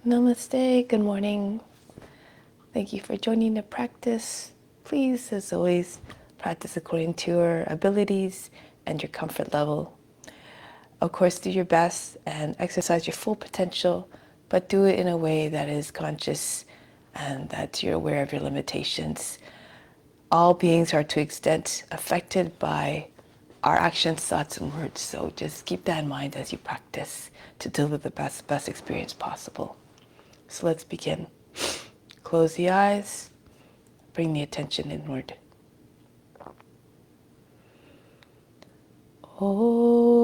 Namaste, good morning. Thank you for joining the practice. Please, as always, practice according to your abilities and your comfort level. Of course, do your best and exercise your full potential, but do it in a way that is conscious and that you're aware of your limitations. All beings are to extent affected by our actions, thoughts, and words. So just keep that in mind as you practice to deliver the best experience possible. So let's begin. Close the eyes, bring the attention inward. Om.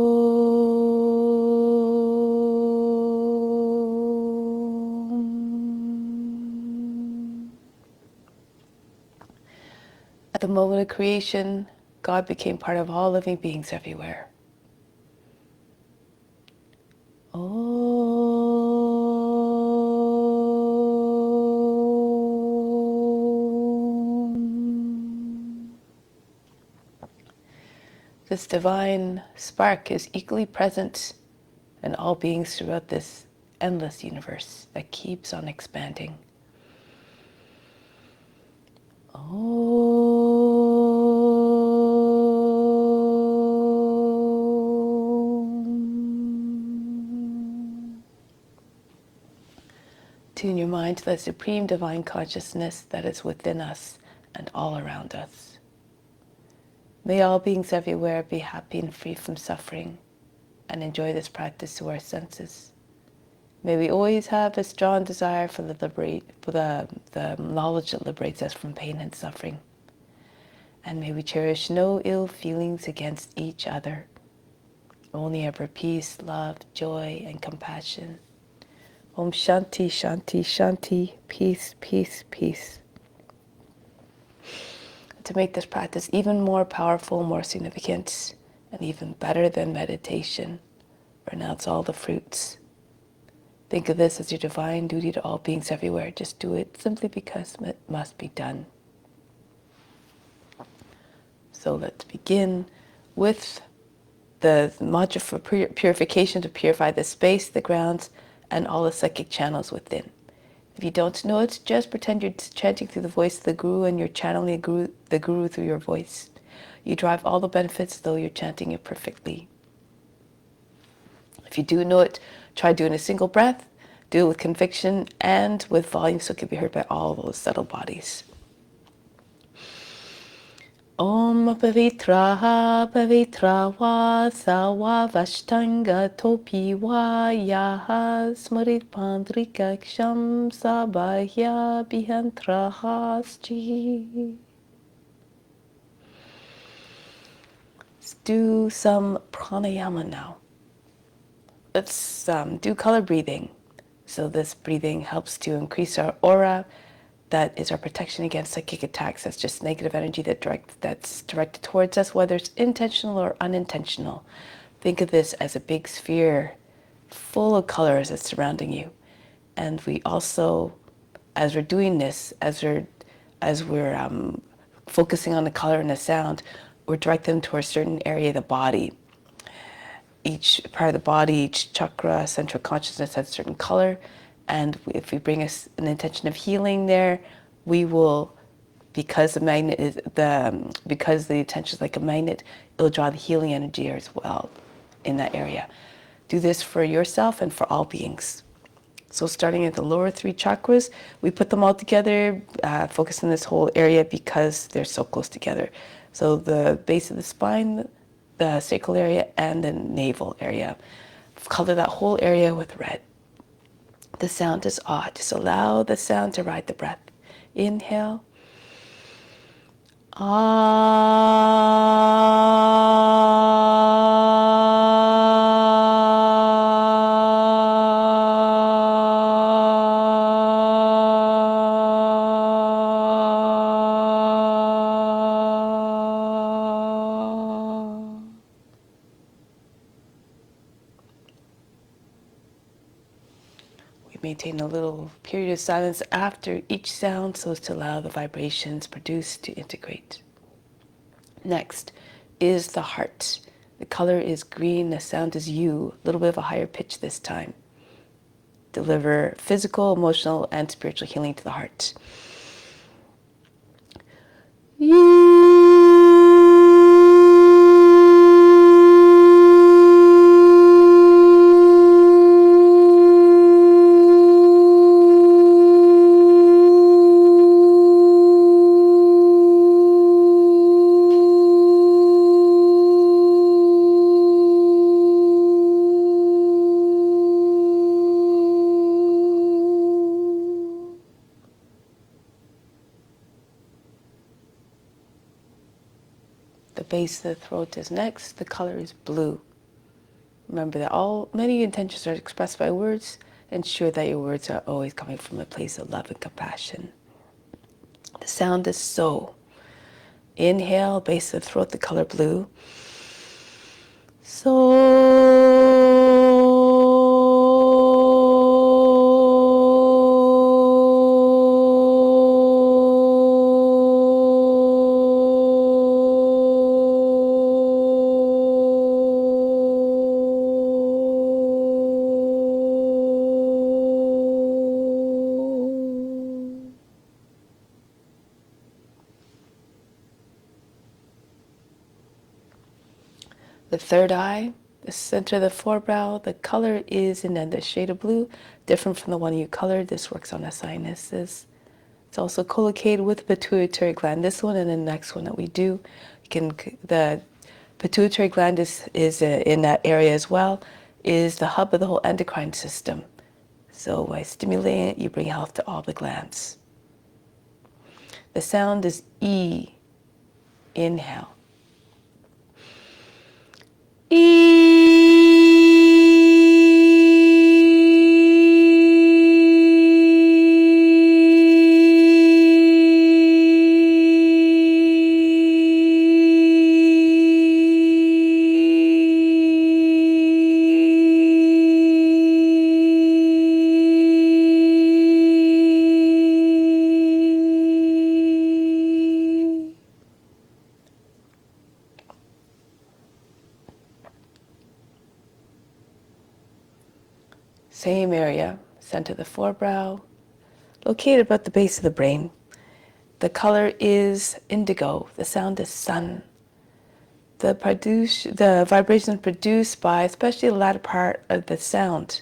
At the moment of creation, God became part of all living beings everywhere. Om. This divine spark is equally present in all beings throughout this endless universe that keeps on expanding. Om. Tune your mind to the supreme divine consciousness that is within us and all around us. May all beings everywhere be happy and free from suffering and enjoy this practice to our senses. May we always have a strong desire for the knowledge that liberates us from pain and suffering. And may we cherish no ill feelings against each other, only ever peace, love, joy, and compassion. Om Shanti, Shanti, Shanti, peace, peace, peace. To make this practice even more powerful, more significant, and even better than meditation, renounce all the fruits. Think of this as your divine duty to all beings everywhere. Just do it simply because it must be done. So let's begin with the mantra for purification to purify the space, the grounds, and all the psychic channels within. If you don't know it, just pretend you're chanting through the voice of the Guru and you're channeling the Guru through your voice. You derive all the benefits though you're chanting it perfectly. If you do know it, try doing a single breath, do it with conviction and with volume so it can be heard by all those subtle bodies. Om Pavitra Pavitra Va Sawa Vashtanga Topi Va Yaha Smarit Pandrika Ksham Sabahya Bihantrahaschi. Let's do some pranayama now. Let's do color breathing. So this breathing helps to increase our aura. That is our protection against psychic attacks. That's just negative energy that's directed towards us, whether it's intentional or unintentional. Think of this as a big sphere full of colors that's surrounding you. And we also, as we're doing this, as we're focusing on the color and the sound, we're directing them to a certain area of the body. Each part of the body, each chakra, central consciousness has a certain color. And if we bring us an intention of healing there, we will, because the intention is like a magnet, it'll draw the healing energy as well in that area. Do this for yourself and for all beings. So starting at the lower three chakras, we put them all together, focus on this whole area because they're so close together. So the base of the spine, the sacral area, and the navel area. Color that whole area with red. The sound is ah. Just allow the sound to ride the breath. Inhale. Maintain a little period of silence after each sound so as to allow the vibrations produced to integrate. Next is the heart. The color is green, the sound is U, a little bit of a higher pitch this time. deliver physical, emotional, and spiritual healing to the heart. The base of the throat is next. The color is blue. Remember that many intentions are expressed by words. Ensure that your words are always coming from a place of love and compassion. The sound is so. Inhale, base of the throat, the color blue. So. The third eye, the center of the forebrow, the color is in the shade of blue, different from the one you colored. This works on asanas. It's also collocated with the pituitary gland. This one and the next one that we do, the pituitary gland is in that area as well, is the hub of the whole endocrine system. So by stimulating it, you bring health to all the glands. The sound is E. Inhale. Same area, center of the forebrow, located about the base of the brain. The color is indigo. The sound is sun. The vibration produced by, especially the latter part of the sound,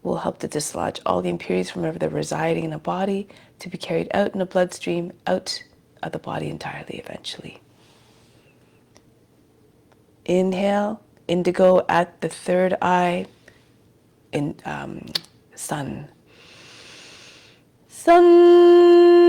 will help to dislodge all the impurities from wherever they're residing in the body to be carried out in the bloodstream, out of the body entirely eventually. Inhale, indigo at the third eye, in sun. Sun.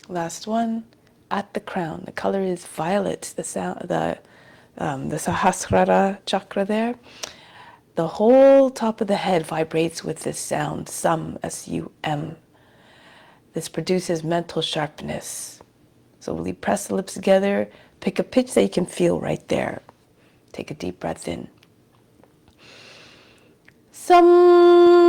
Last one, at the crown. The color is violet. The Sahasrara chakra there. The whole top of the head vibrates with this sound, sum, S-U-M. This produces mental sharpness. So really press the lips together, pick a pitch that you can feel right there. Take a deep breath in. Sum.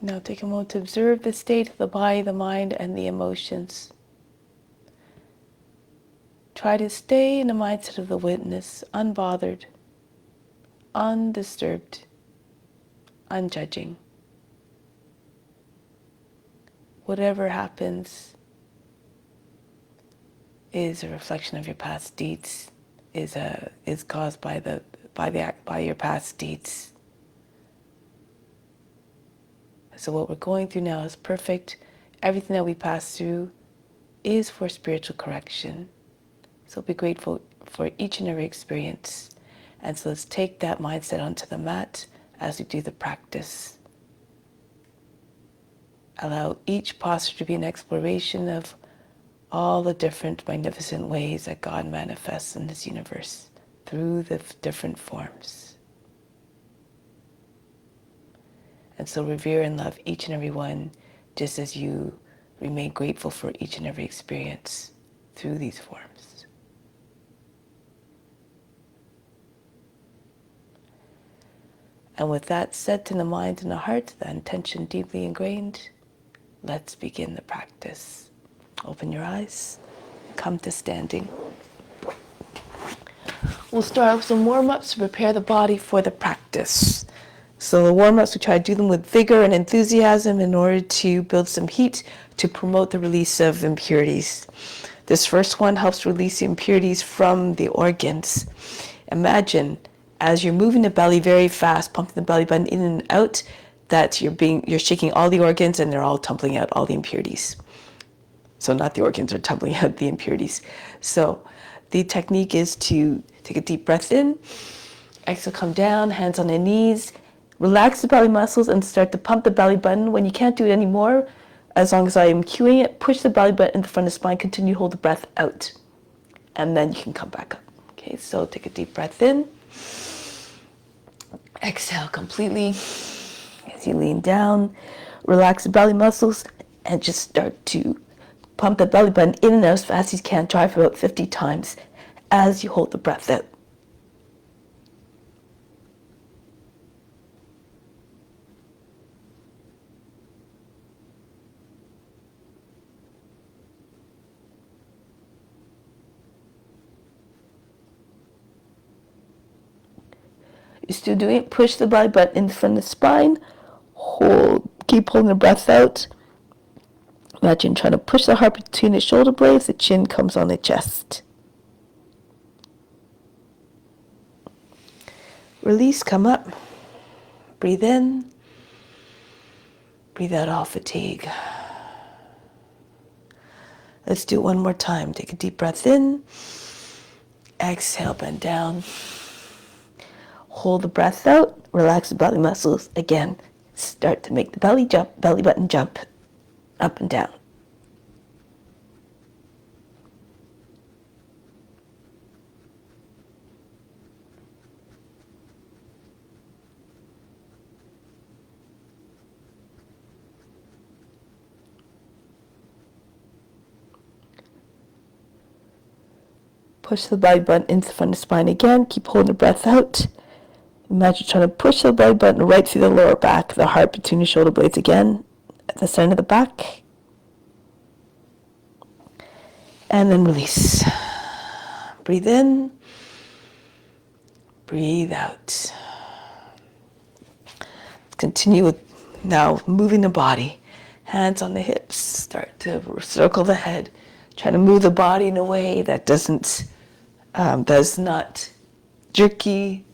Now take a moment to observe the state of the body, the mind, and the emotions. Try to stay in the mindset of the witness, unbothered, undisturbed, unjudging. Whatever happens is a reflection of your past deeds, is caused by your past deeds. So what we're going through now is perfect. Everything that we pass through is for spiritual correction. So be grateful for each and every experience. And so let's take that mindset onto the mat as we do the practice. Allow each posture to be an exploration of all the different magnificent ways that God manifests in this universe through the different forms. And so revere and love each and every one, just as you remain grateful for each and every experience through these forms. And with that set in the mind and the heart, the intention deeply ingrained, let's begin the practice. Open your eyes, come to standing. We'll start with some warm-ups to prepare the body for the practice. So the warm-ups, we try to do them with vigor and enthusiasm in order to build some heat to promote the release of impurities. This first one helps release the impurities from the organs. Imagine as you're moving the belly very fast, pumping the belly button in and out, that you're shaking all the organs and they're all tumbling out all the impurities. So not the organs are tumbling out the impurities. So the technique is to take a deep breath in, exhale, come down, hands on the knees, relax the belly muscles and start to pump the belly button. When you can't do it anymore, as long as I am cueing it, push the belly button in the front of the spine, continue to hold the breath out. And then you can come back up. Okay, so take a deep breath in. Exhale completely as you lean down. Relax the belly muscles and just start to pump the belly button in and out as fast as you can. Try for about 50 times as you hold the breath out. You're still doing it. Push the belly button in front of the spine. Hold. Keep holding the breath out. Imagine trying to push the heart between the shoulder blades. The chin comes on the chest. Release, come up. Breathe in. Breathe out all fatigue. Let's do it one more time. Take a deep breath in. Exhale, bend down. Hold the breath out. Relax the belly muscles. Again, start to make the belly button jump up and down. Push the belly button into the front of the spine again. Keep holding the breath out. Imagine trying to push the belly button right through the lower back, the heart between the shoulder blades again, at the center of the back. And then release. Breathe in. Breathe out. Continue with now moving the body. Hands on the hips. Start to circle the head. Try to move the body in a way that that's not jerky,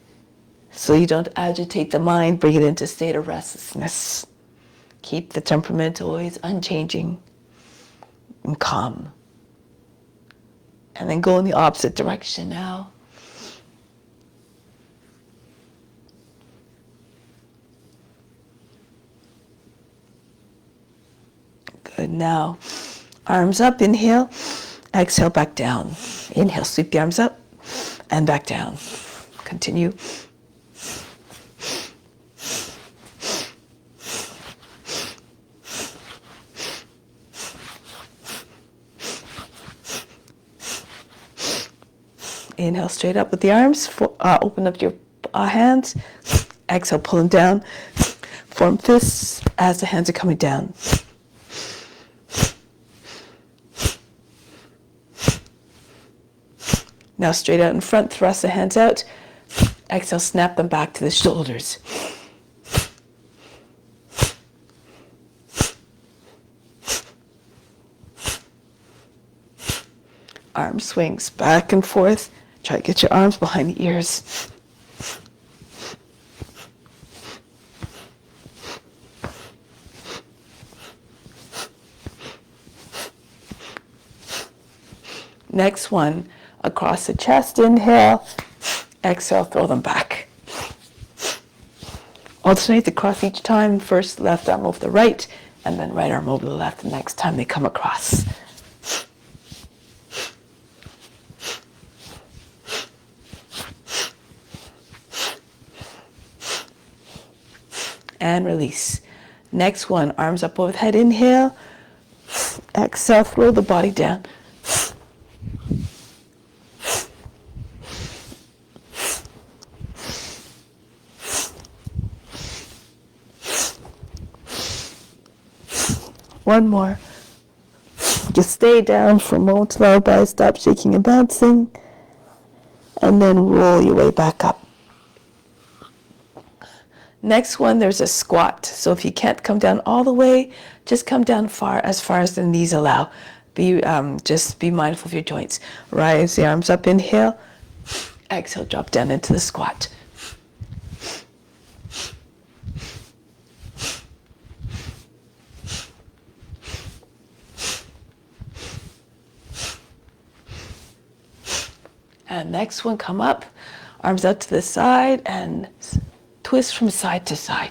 so you don't agitate the mind. Bring it into a state of restlessness. Keep the temperament always unchanging and calm. And then go in the opposite direction now. Good. Now, arms up, inhale. Exhale, back down. Inhale, sweep the arms up and back down. Continue. Inhale straight up with the arms. Open up your hands. Exhale, pull them down. Form fists as the hands are coming down. Now straight out in front, thrust the hands out. Exhale, snap them back to the shoulders. Arm swings back and forth. Try to get your arms behind the ears. Next one, across the chest, inhale. Exhale, throw them back. Alternate the cross each time. First left arm over the right, and then right arm over the left the next time they come across. And release. Next one, arms up over the head, inhale. Exhale, throw the body down. One more. Just stay down for a moment till our body stops shaking and bouncing. And then roll your way back up. Next one, there's a squat. So if you can't come down all the way, just come down as far as the knees allow. Just be mindful of your joints. Rise the arms up, inhale. Exhale, drop down into the squat. And next one, come up, arms out to the side and twist from side to side.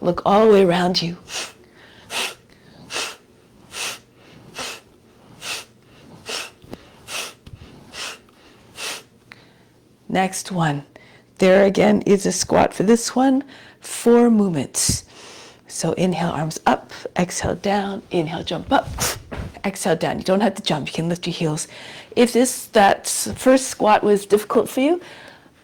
Look all the way around you. Next one. There again is a squat for this one. 4 movements. So inhale, arms up, exhale down, inhale, jump up, exhale down. You don't have to jump, you can lift your heels. If that first squat was difficult for you,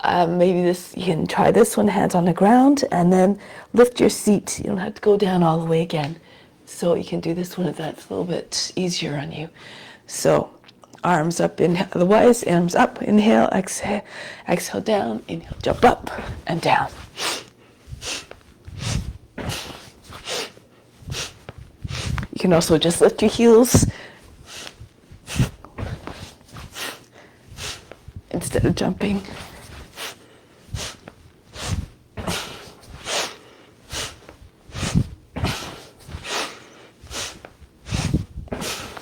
maybe you can try this one, hands on the ground, and then lift your seat. You don't have to go down all the way again. So you can do this one if that's a little bit easier on you. So arms up, inhale, otherwise, arms up, inhale, exhale down, inhale, jump up and down. You can also just lift your heels instead of jumping.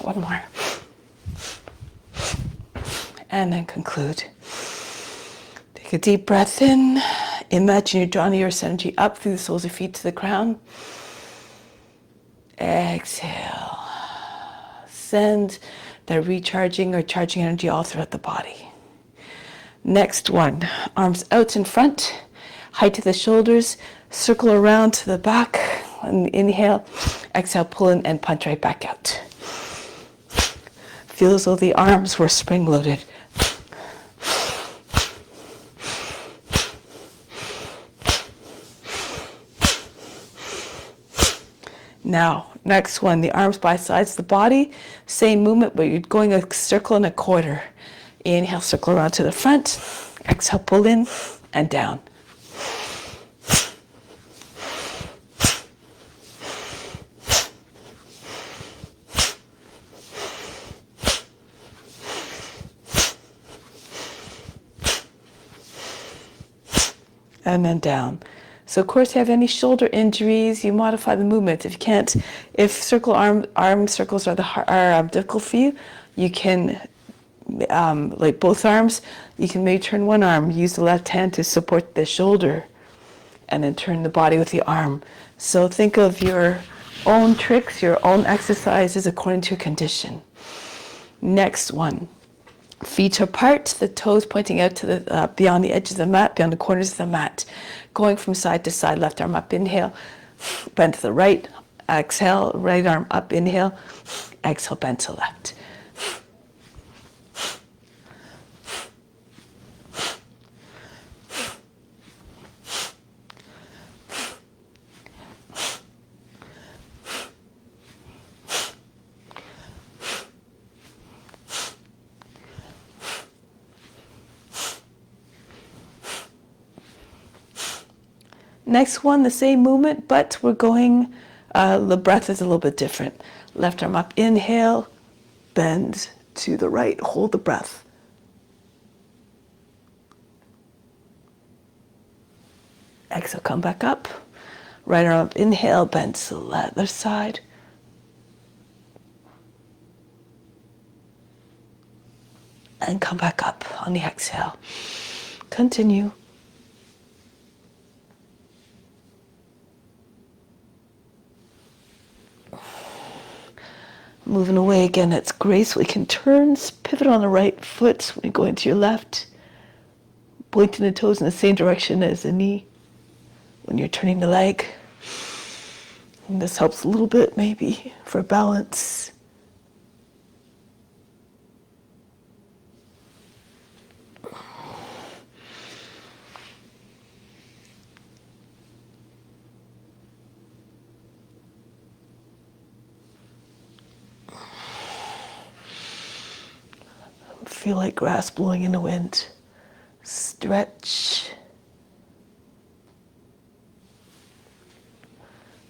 One more. And then conclude. Take a deep breath in. Imagine you're drawing your energy up through the soles of your feet to the crown. Exhale. Send that recharging or charging energy all throughout the body. Next one, arms out in front, height to the shoulders, circle around to the back. And inhale, exhale, pull in and punch right back out. Feel as though the arms were spring-loaded. Now, next one, the arms by sides of the body. Same movement, but you're going a circle and a quarter. Inhale, circle around to the front. Exhale, pull in and down. And then down. So of course, if you have any shoulder injuries, you modify the movement. If you can't, if circle arm circles are difficult for you, you can, like both arms, you can maybe turn one arm, use the left hand to support the shoulder, and then turn the body with the arm. So think of your own tricks, your own exercises according to your condition. Next one. Feet apart, the toes pointing out to the beyond the edges of the mat, beyond the corners of the mat. Going from side to side, left arm up, inhale, bend to the right, exhale, right arm up, inhale, exhale, bend to left. Next one, the same movement, but we're going, the breath is a little bit different. Left arm up, inhale, bend to the right, hold the breath. Exhale, come back up. Right arm up, inhale, bend to the other side. And come back up on the exhale. Continue. Moving away again, it's gracefully can turn, pivot on the right foot when you go into your left, pointing the toes in the same direction as the knee when you're turning the leg. And this helps a little bit maybe for balance. Feel like grass blowing in the wind. Stretch.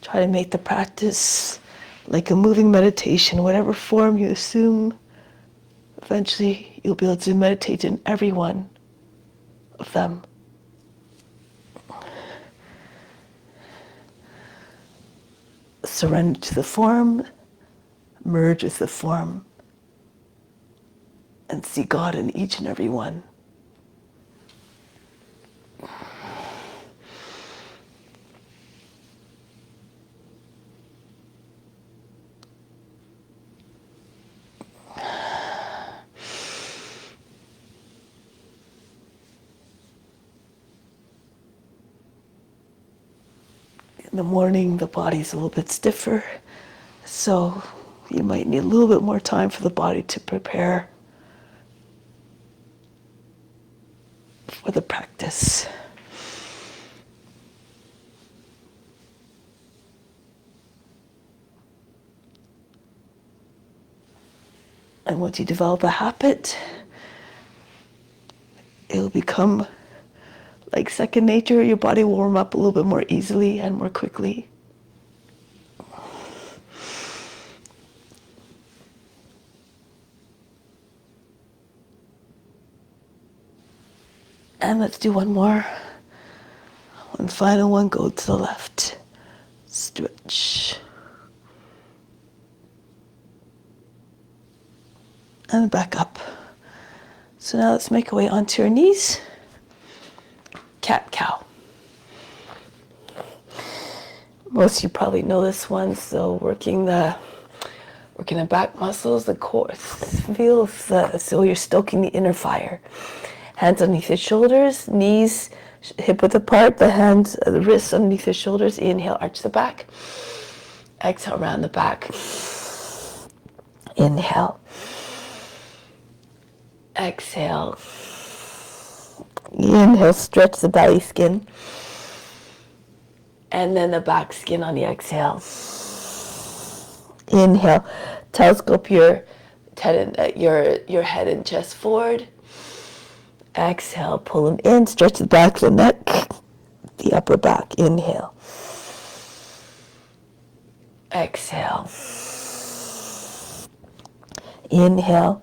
Try to make the practice like a moving meditation, whatever form you assume. Eventually, you'll be able to meditate in every one of them. Surrender to the form, merge with the form, and see God in each and every one. In the morning, the body's a little bit stiffer, so you might need a little bit more time for the body to prepare for the practice. And once you develop a habit, it'll become like second nature. Your body will warm up a little bit more easily and more quickly. And let's do one more. One final one, go to the left. Stretch. And back up. So now let's make our way onto our knees. Cat-cow. Most of you probably know this one, so working the back muscles, the core feels so you're stoking the inner fire. Hands underneath your shoulders, knees hip width apart, the wrists underneath your shoulders. Inhale, arch the back. Exhale, round the back. Inhale. Exhale. Inhale, stretch the belly skin. And then the back skin on the exhale. Inhale, telescope your head and chest forward. Exhale, pull them in, stretch the back of the neck, the upper back. Inhale. Exhale. Inhale.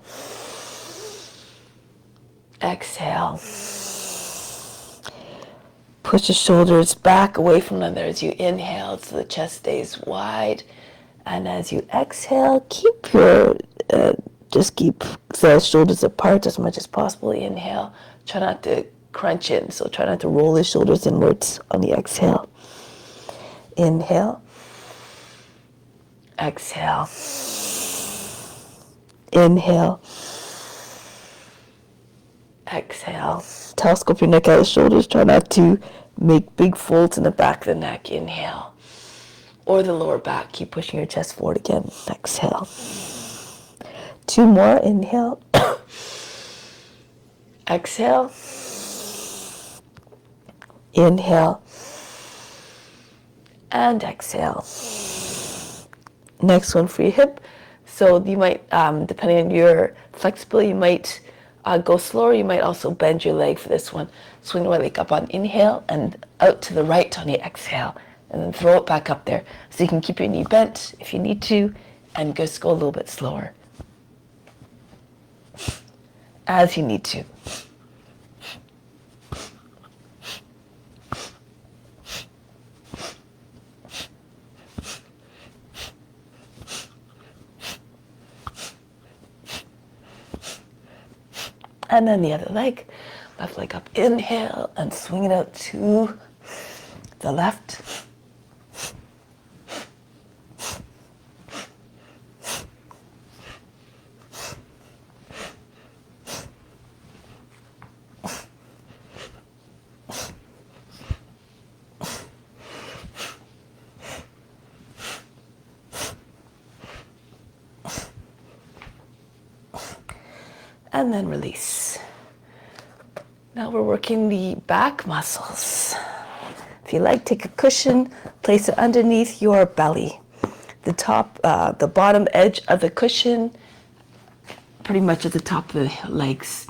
Exhale. Push the shoulders back away from them as you inhale so the chest stays wide. And as you exhale, keep the shoulders apart as much as possible. Inhale. Try not to crunch in, so try not to roll the shoulders inwards on the exhale. Inhale. Exhale. Inhale. Exhale. Telescope your neck out of the shoulders. Try not to make big folds in the back of the neck. Inhale. Or the lower back. Keep pushing your chest forward again. Exhale. Two more. Inhale. Exhale. Inhale. And exhale. Next one for your hip. So you might, depending on your flexibility, you might go slower. You might also bend your leg for this one. Swing the right leg up on inhale and out to the right on the exhale. And then throw it back up there. So you can keep your knee bent if you need to and just go a little bit slower as you need to. And then the other leg, left leg up, inhale, and swing it out to the left. And then release. Now we're working the back muscles. If you like, take a cushion, place it underneath your belly. The bottom edge of the cushion, pretty much at the top of the legs.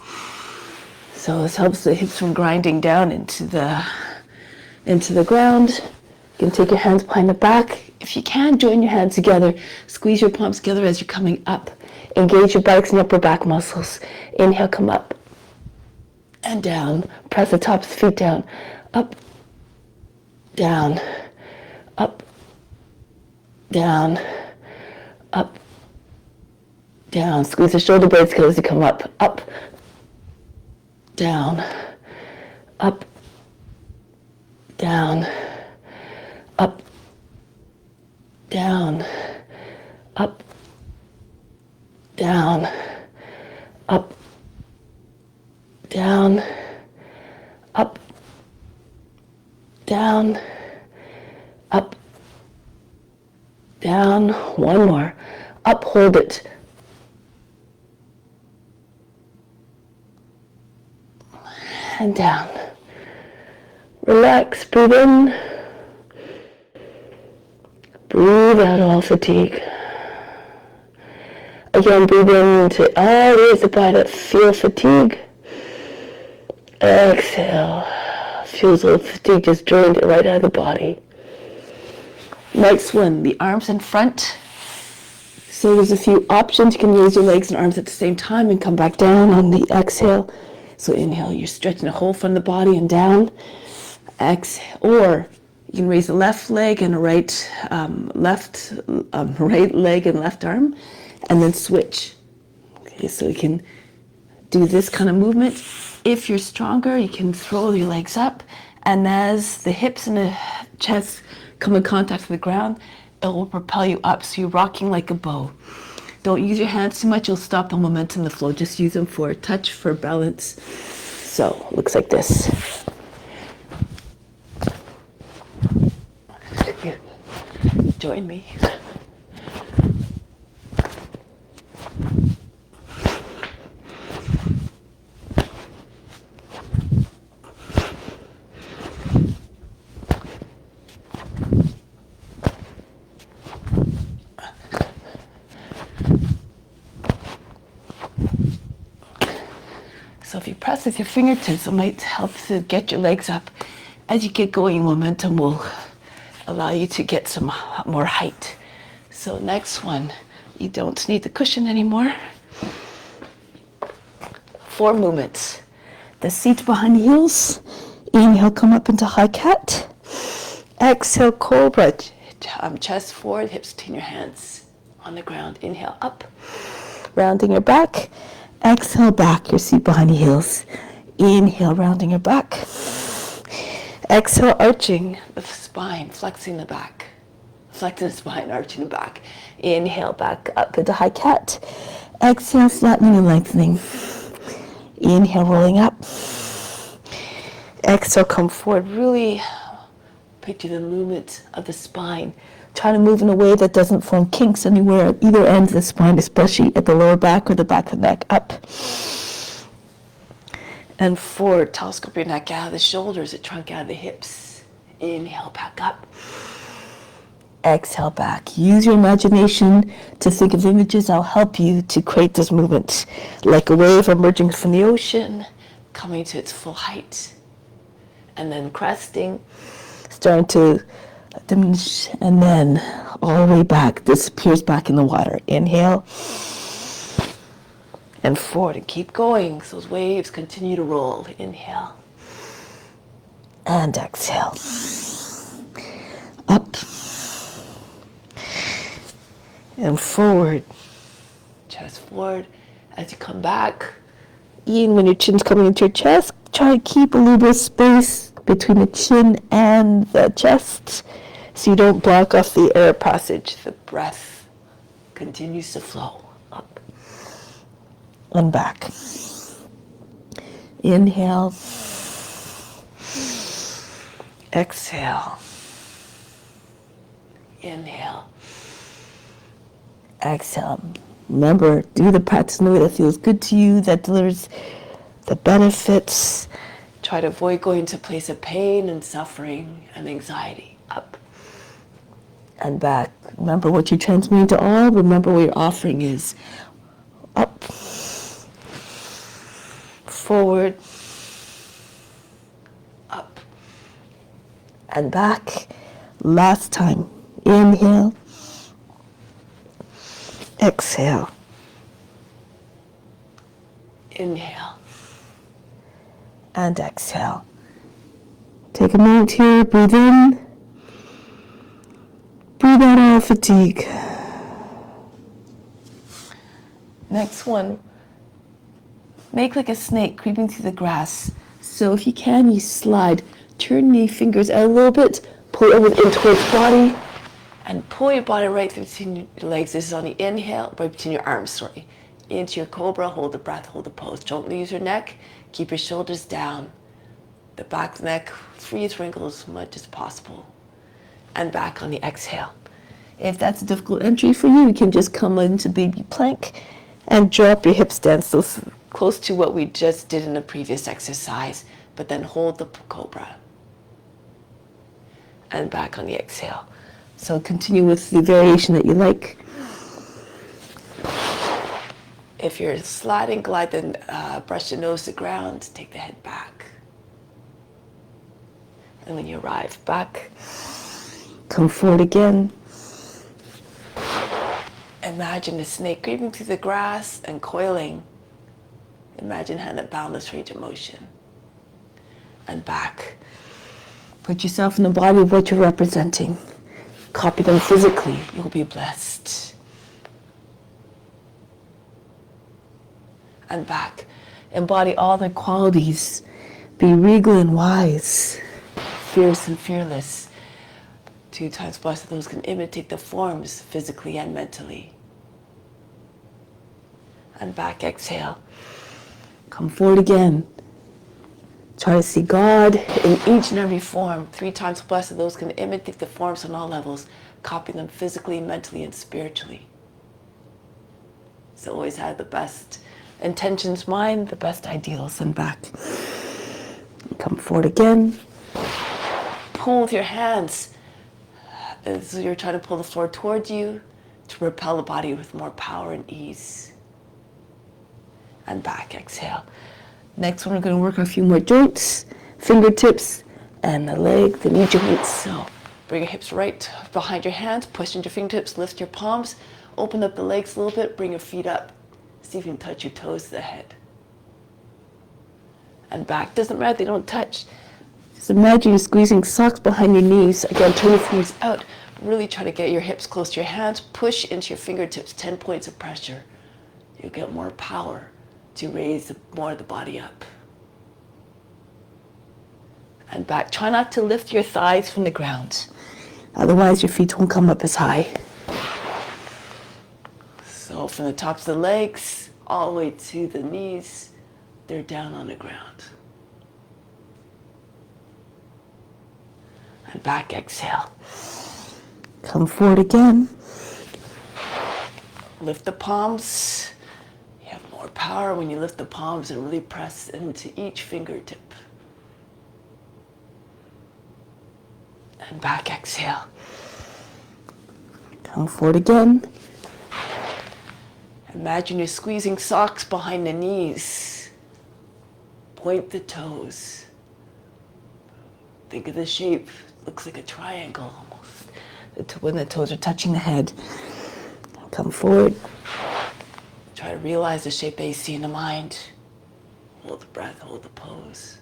So this helps the hips from grinding down into the ground. You can take your hands behind the back. If you can, join your hands together. Squeeze your palms together as you're coming up. Engage your buttocks and upper back muscles. Inhale, come up and down. Press the tops of the feet down. Up, down, up, down, up, down. Squeeze the shoulder blades together as you come up. Up, down, up, down, up, down, up, down, up, down, up, down, up, down. One more. Up, hold it. And down. Relax, breathe in. Breathe out all fatigue. Again, breathe into all areas of the body that feel fatigue. Exhale. Feels a little fatigue just drained it right out of the body. Next one, the arms in front. So there's a few options. You can raise your legs and arms at the same time and come back down on the exhale. So inhale, you're stretching the whole front of the body and down. Exhale, or you can raise the left leg and a right leg and left arm, and then switch. Okay, so you can do this kind of movement. If you're stronger, you can throw your legs up, and as the hips and the chest come in contact with the ground, it will propel you up, so you're rocking like a bow. Don't use your hands too much, you'll stop the momentum, the flow. Just use them for touch, for balance. So, looks like this. Join me. So if you press with your fingertips, it might help to get your legs up. As you get going, momentum will allow you to get some more height. So next one, you don't need the cushion anymore. 4 movements. The seat behind the heels. Inhale, come up into high cat. Exhale, cobra. Chest forward, hips between your hands on the ground. Inhale, up. Rounding your back. Exhale, back, your seat behind the heels. Inhale, rounding your back. Exhale, arching the spine, flexing the back. Flexing the spine, arching the back. Inhale, back up into high cat. Exhale, flattening and lengthening. Inhale, rolling up. Exhale, come forward. Really picture the movement of the spine. Try to move in a way that doesn't form kinks anywhere at either end of the spine, especially at the lower back or the back of the neck. Up. And forward, telescope your neck out of the shoulders, the trunk out of the hips. Inhale, back up. Exhale, back. Use your imagination to think of images that'll help you to create this movement. Like a wave emerging from the ocean, coming to its full height. And then cresting, starting to diminish, and then all the way back, disappears back in the water. Inhale. And forward, and keep going. So those waves continue to roll. Inhale. And exhale. Up. And forward. Chest forward. As you come back, In, when your chin's coming into your chest, try to keep a little bit of space between the chin and the chest so you don't block off the air passage. The breath continues to flow up and back. Inhale. Exhale. Inhale. Exhale. Remember, do the practice in the way that feels good to you, that delivers the benefits. Try to avoid going to a place of pain and suffering and anxiety. Up and back. Remember what you're transmitting to all. Remember what your offering is. Up. Forward. Up. And back. Last time. Inhale. Exhale. Inhale. And exhale. Take a moment here. Breathe in. Breathe out all fatigue. Next one. Make like a snake creeping through the grass. So if you can, you slide. Turn the fingers out a little bit. Pull everything in towards the body. And pull your body right through between your legs. This is on the inhale, right between your arms, sorry. Into your cobra, hold the breath, hold the pose. Don't lose your neck. Keep your shoulders down. The back of the neck, free to wrinkle as much as possible. And back on the exhale. If that's a difficult entry for you, you can just come into baby plank and drop your hips down so close to what we just did in the previous exercise, but then hold the cobra. And back on the exhale. So continue with the variation that you like. If you're sliding, glide, then brush your nose to the ground, take the head back. And when you arrive back, come forward again. Imagine a snake creeping through the grass and coiling. Imagine having a boundless range of motion. And back. Put yourself in the body of what you're representing. Copy them physically. You'll be blessed. And back. Embody all their qualities. Be regal and wise. Fierce and fearless. 2 times plus of those can imitate the forms physically and mentally. And back, exhale. Come forward again. Try to see God in each and every form. 3 times plus of those can imitate the forms on all levels. Copy them physically, mentally, and spiritually. So always have the best intentions, mind, the best ideals, and back. Come forward again. Pull with your hands. So you're trying to pull the floor towards you to propel the body with more power and ease. And back, exhale. Next one, we're going to work on a few more joints, fingertips, and the leg, the knee joints. So bring your hips right behind your hands, push into your fingertips, lift your palms, open up the legs a little bit, bring your feet up. See if you can touch your toes to the head. And back, doesn't matter, they don't touch. Just imagine you're squeezing socks behind your knees. Again, turn your fingers out. Really try to get your hips close to your hands. Push into your fingertips, 10 points of pressure. You'll get more power to raise more of the body up. And back. Try not to lift your thighs from the ground. Otherwise, your feet won't come up as high. So from the tops of the legs, all the way to the knees, they're down on the ground. And back, exhale. Come forward again. Lift the palms. You have more power when you lift the palms and really press into each fingertip. And back, exhale. Come forward again. Imagine you're squeezing socks behind the knees. Point the toes. Think of the shape. Looks like a triangle almost. When the toes are touching the head. Come forward. Try to realize the shape that you see in the mind. Hold the breath, hold the pose.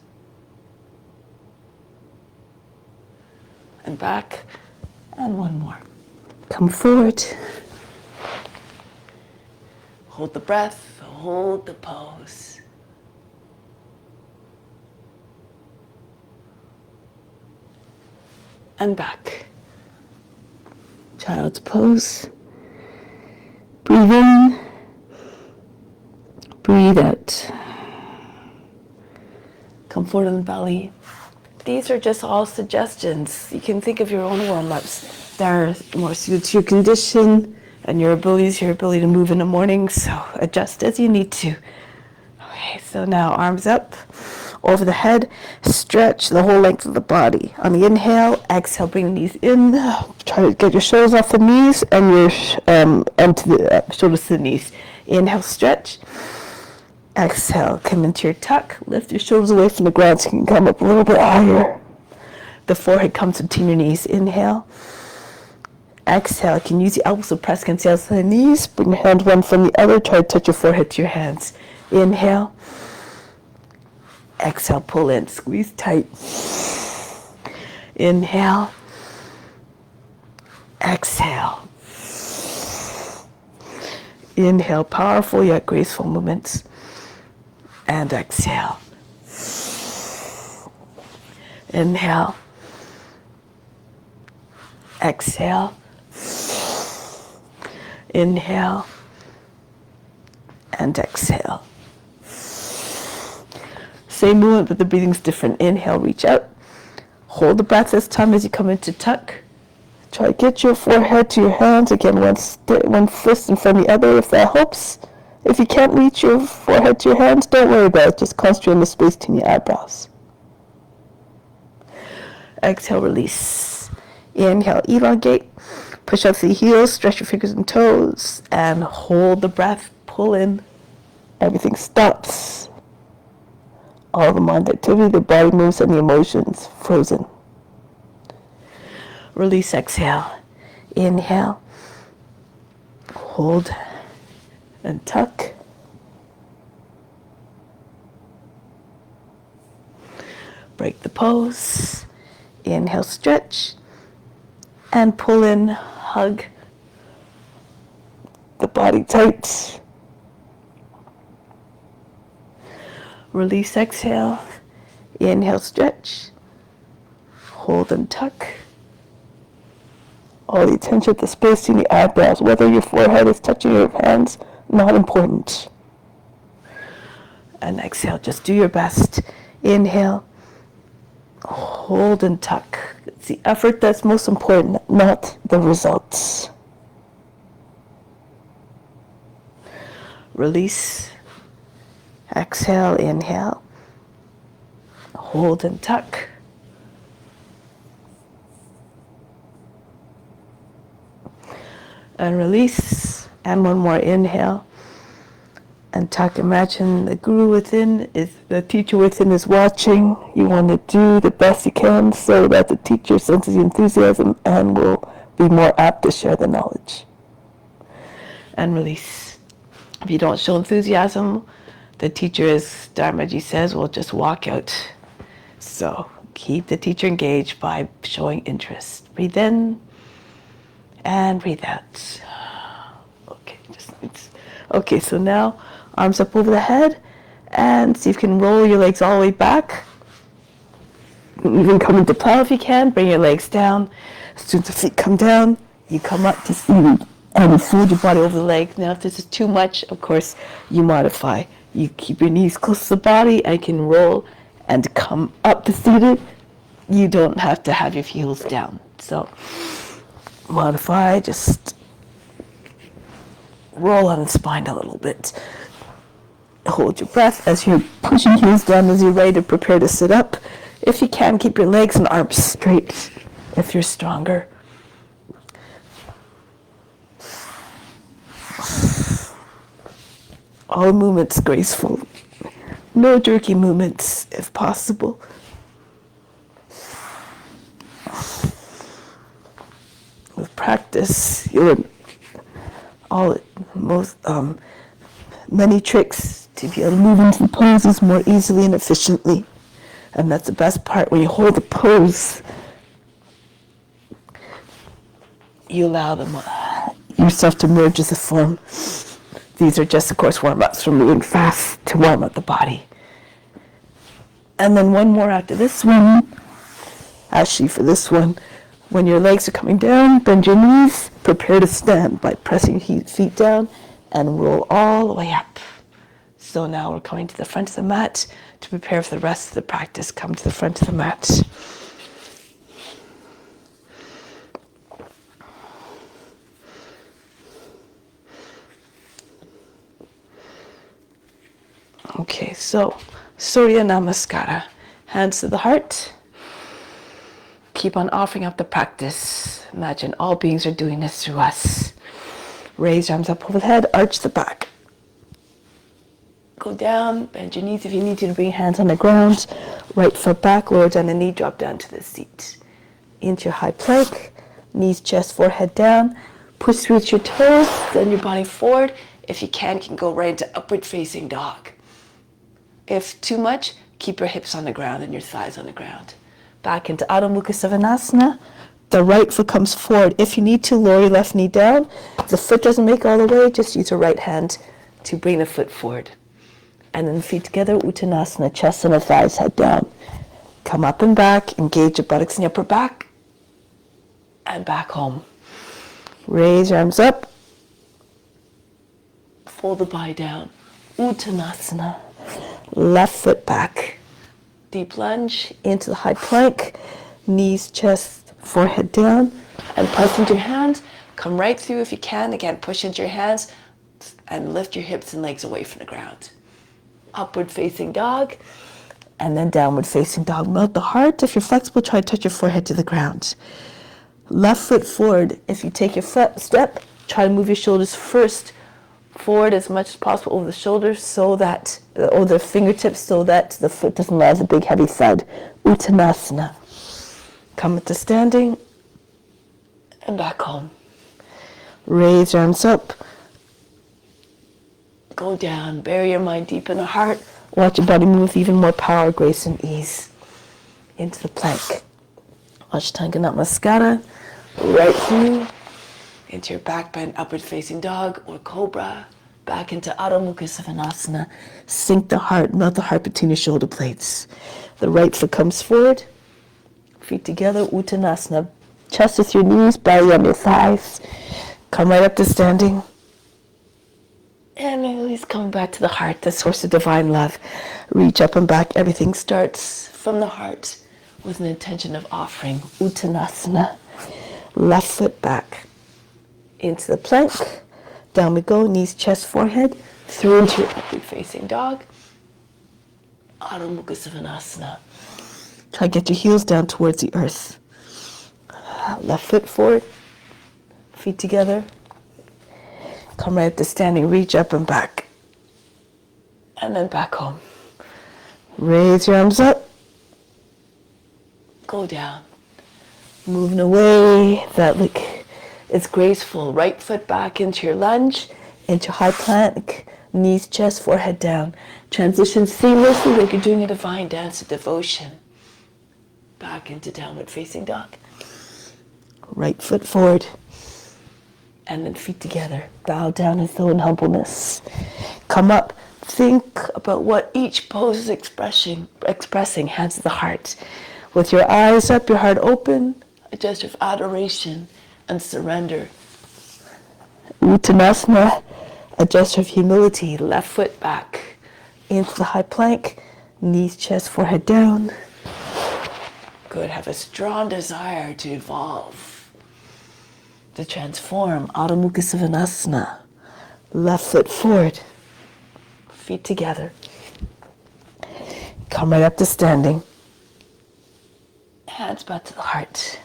And back. And one more. Come forward. Hold the breath, hold the pose. and back. Child's pose. Breathe in, breathe out. Come forward in the belly. These are just all suggestions. You can think of your own warm-ups that are more suited to your condition and your ability to move in the morning, so adjust as you need to. Okay, so now arms up, over the head, stretch the whole length of the body. On the inhale, exhale, bring the knees in, try to get your shoulders off the knees and your shoulders to the knees. Inhale, stretch. Exhale, come into your tuck, lift your shoulders away from the ground so you can come up a little bit higher. The forehead comes between your knees. Inhale. Exhale, you can use the elbows to press against the outside of the knees. Bring your hands one from the other. Try to touch your forehead to your hands. Inhale. Exhale, pull in, squeeze tight. Inhale. Exhale. Inhale, powerful yet graceful movements. And exhale. Inhale. Exhale. Inhale. And exhale. Same movement, but the breathing's different. Inhale, reach out. Hold the breath this time as you come into tuck. Try to get your forehead to your hands. Again, one fist in front of the other if that helps. If you can't reach your forehead to your hands, don't worry about it. Just concentrate on the space between your eyebrows. Exhale, release. Inhale, elongate. Push up the heels, stretch your fingers and toes, and hold the breath. Pull in. Everything stops. All the mind activity, the body moves, and the emotions frozen. Release, exhale. Inhale. Hold. And tuck. Break the pose. Inhale, stretch. And pull in, hug the body tight. Release, exhale. Inhale, stretch. Hold and tuck. All the attention at the space in the eyebrows, whether your forehead is touching your hands, not important. And exhale, just do your best. Inhale, hold and tuck. It's the effort that's most important, not the results. Release, exhale, inhale, hold and tuck. And release, and one more inhale, and tuck. Imagine the guru within is, the teacher within is watching. You want to do the best you can so that the teacher senses the enthusiasm and will be more apt to share the knowledge. And release. If you don't show enthusiasm, the teacher, as Dharmaji says, will just walk out. So keep the teacher engaged by showing interest. Breathe in. And breathe out. Okay, so now arms up over the head and see if you can roll your legs all the way back. Even come into plow if you can. Bring your legs down. As soon as the feet come down, you come up to seated and you fold your body over the legs. Now if this is too much, of course, you modify. You keep your knees close to the body and can roll and come up to seated. You don't have to have your heels down. So modify, just roll on the spine a little bit. Hold your breath as you're pushing heels down as you're ready to prepare to sit up. If you can, keep your legs and arms straight if you're stronger. All movements graceful. No jerky movements if possible. With practice, you'll learn many tricks to be able to move into the poses more easily and efficiently. And that's the best part. When you hold the pose, you allow yourself to merge as a form. These are just, of course, warm-ups from moving fast to warm up the body. And then one more after this one. Actually, for this one, When your legs are coming down, bend your knees, prepare to stand by pressing your feet down and roll all the way up. So now we're coming to the front of the mat to prepare for the rest of the practice. Come to the front of the mat. Okay, so Surya Namaskara. Hands to the heart. Keep on offering up the practice. Imagine all beings are doing this through us. Raise your arms up over the head, arch the back. Go down, bend your knees if you need to bring your hands on the ground. Right foot back, lower down the knee, drop down to the seat. Into your high plank, knees, chest, forehead down. Push through your toes, bend your body forward. If you can go right into upward facing dog. If too much, keep your hips on the ground and your thighs on the ground. Back into Adho Mukha Svanasana. The right foot comes forward. If you need to, lower your left knee down. If the foot doesn't make all the way, just use your right hand to bring the foot forward. And then feet together, Uttanasana, chest and the thighs, head down. Come up and back, engage your buttocks in your upper back, and back home. Raise your arms up. Fold the body down. Uttanasana. Left foot back. Deep lunge into the high plank. Knees, chest, forehead down. And press into your hands. Come right through if you can. Again, push into your hands and lift your hips and legs away from the ground. Upward facing dog. And then downward facing dog. Melt the heart. If you're flexible, try to touch your forehead to the ground. Left foot forward. If you take your step, try to move your shoulders first forward as much as possible over the shoulders so that, or the fingertips so that the foot doesn't lie as a big heavy thud. Uttanasana. Come into standing and back home. Raise your arms up. Go down. Bury your mind deep in the heart. Watch your body move with even more power, grace, and ease. Into the plank. Ashtanga Namaskara. Right through. Into your back bend, upward facing dog or cobra. Back into Adho Mukha Svanasana. Sink the heart, melt the heart between your shoulder blades. The right foot comes forward. Feet together, Uttanasana. Chest with your knees, belly on your thighs. Come right up to standing. And release, coming back to the heart, the source of divine love. Reach up and back. Everything starts from the heart with an intention of offering. Uttanasana. Left foot back. Into the plank. Down we go. Knees, chest, forehead. Through into your upward facing dog. Adho Mukha Svanasana. Try to get your heels down towards the earth. Left foot forward. Feet together. Come right up to standing. Reach up and back. And then back home. Raise your arms up. Go down. Moving away. It's graceful. Right foot back into your lunge, into high plank, knees, chest, forehead down. Transition seamlessly like you're doing a divine dance of devotion. Back into downward facing dog. Right foot forward. And then feet together. Bow down as though in humbleness. Come up. Think about what each pose is expressing. Hands to the heart. With your eyes up, your heart open, a gesture of adoration and surrender. Uttanasana, a gesture of humility. Left foot back into the high plank. Knees, chest, forehead down. Good. Have a strong desire to evolve, to transform. Adho Mukha Svanasana. Left foot forward. Feet together. Come right up to standing. Hands back to the heart.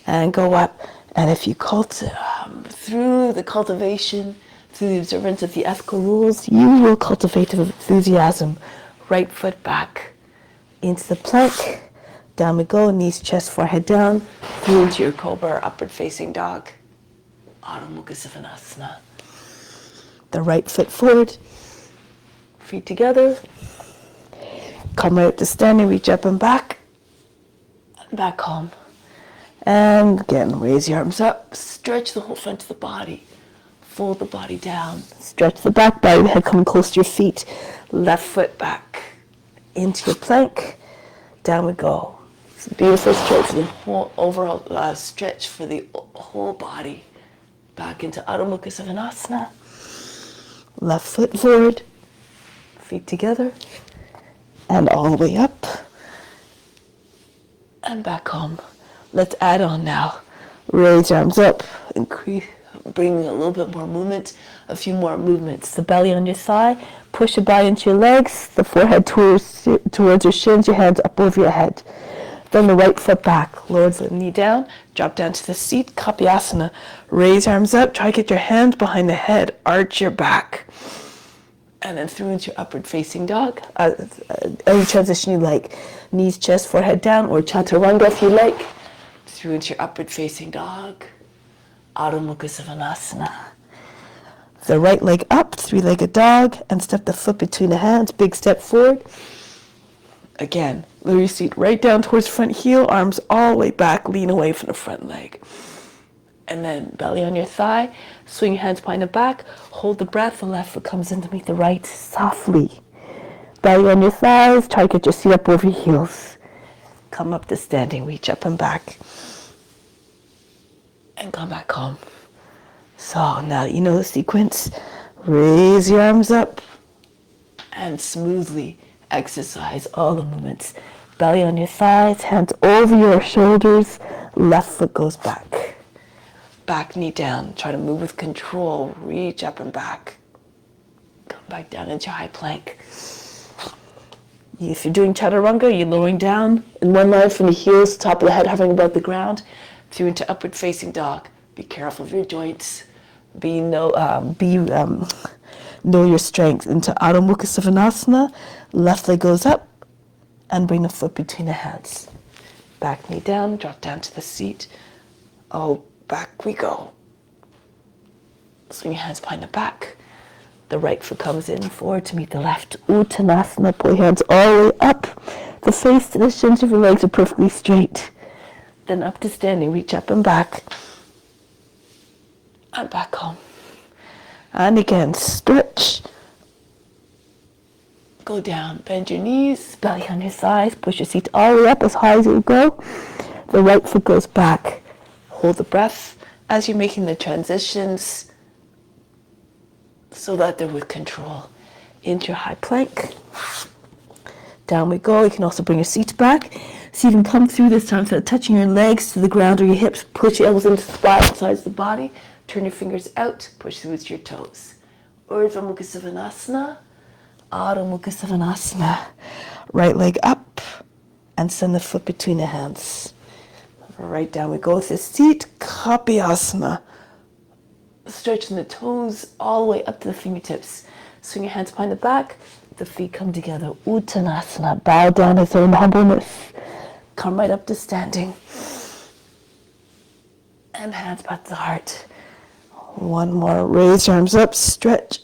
And go up. And if you through the cultivation, through the observance of the ethical rules, you will cultivate enthusiasm. Right foot back into the plank. Down we go. Knees, chest, forehead down. Through into your cobra, upward facing dog. Adho Mukha Svanasana. The right foot forward. Feet together. Come right up to standing. Reach up and back. Back home. And again, raise your arms up. Stretch the whole front of the body. Fold the body down. Stretch the back body, the head coming close to your feet. Left foot back into your plank. Down we go. It's a beautiful stretch for the whole overall stretch for the whole body. Back into Adho Mukha Svanasana. Left foot forward, feet together, and all the way up, and back home. Let's add on now. Raise your arms up, increase, bring a little bit more movement, a few more movements. The belly on your thigh, push your body into your legs, the forehead towards your shins, your hands up over your head. Then the right foot back, lower the knee down, drop down to the seat, Kapyasana. Raise your arms up, try to get your hands behind the head, arch your back. And then through into your upward facing dog. Any transition you like. Knees, chest, forehead down, or chaturanga if you like. Through into your upward facing dog. Adho Mukha Svanasana. The right leg up, three-legged dog, and step the foot between the hands, big step forward. Again, lower your seat right down towards front heel, arms all the way back, lean away from the front leg. And then belly on your thigh, swing your hands behind the back, hold the breath, the left foot comes in to meet the right softly. Belly on your thighs, try to get your seat up over your heels. Come up to standing, reach up and back. And come back home. So now you know the sequence. Raise your arms up and smoothly exercise all the movements. Belly on your thighs, hands over your shoulders, left foot goes back. Back knee down, try to move with control, reach up and back. Come back down into high plank. If you're doing chaturanga, you're lowering down in one line from the heels, top of the head hovering above the ground, through into upward facing dog. Be careful of your joints. Know your strength. Into Adho Mukha Svanasana, left leg goes up, and bring the foot between the hands. Back knee down, drop down to the seat. Oh, back we go. Swing your hands behind the back. The right foot comes in forward to meet the left. Uttanasana, pull your hands all the way up. The face to the shins of your legs are perfectly straight. Then up to standing, reach up and back. And back home. And again, stretch. Go down, bend your knees, belly on your thighs, push your seat all the way up as high as you go. The right foot goes back. Hold the breath as you're making the transitions so that they're with control. Into your high plank. Down we go. You can also bring your seat back. So you can come through this time instead of touching your legs to the ground or your hips. Push your elbows into the flat sides of the body. Turn your fingers out. Push through with your toes. Urdhva Mukha Svanasana. Adho Mukha Svanasana. Right leg up and send the foot between the hands. Right down we go with the seat. Kapyasana. Stretching the toes all the way up to the fingertips. Swing your hands behind the back. The feet come together. Uttanasana. Bow down as though in humbleness. Come right up to standing. And hands back to the heart. One more. Raise your arms up. Stretch.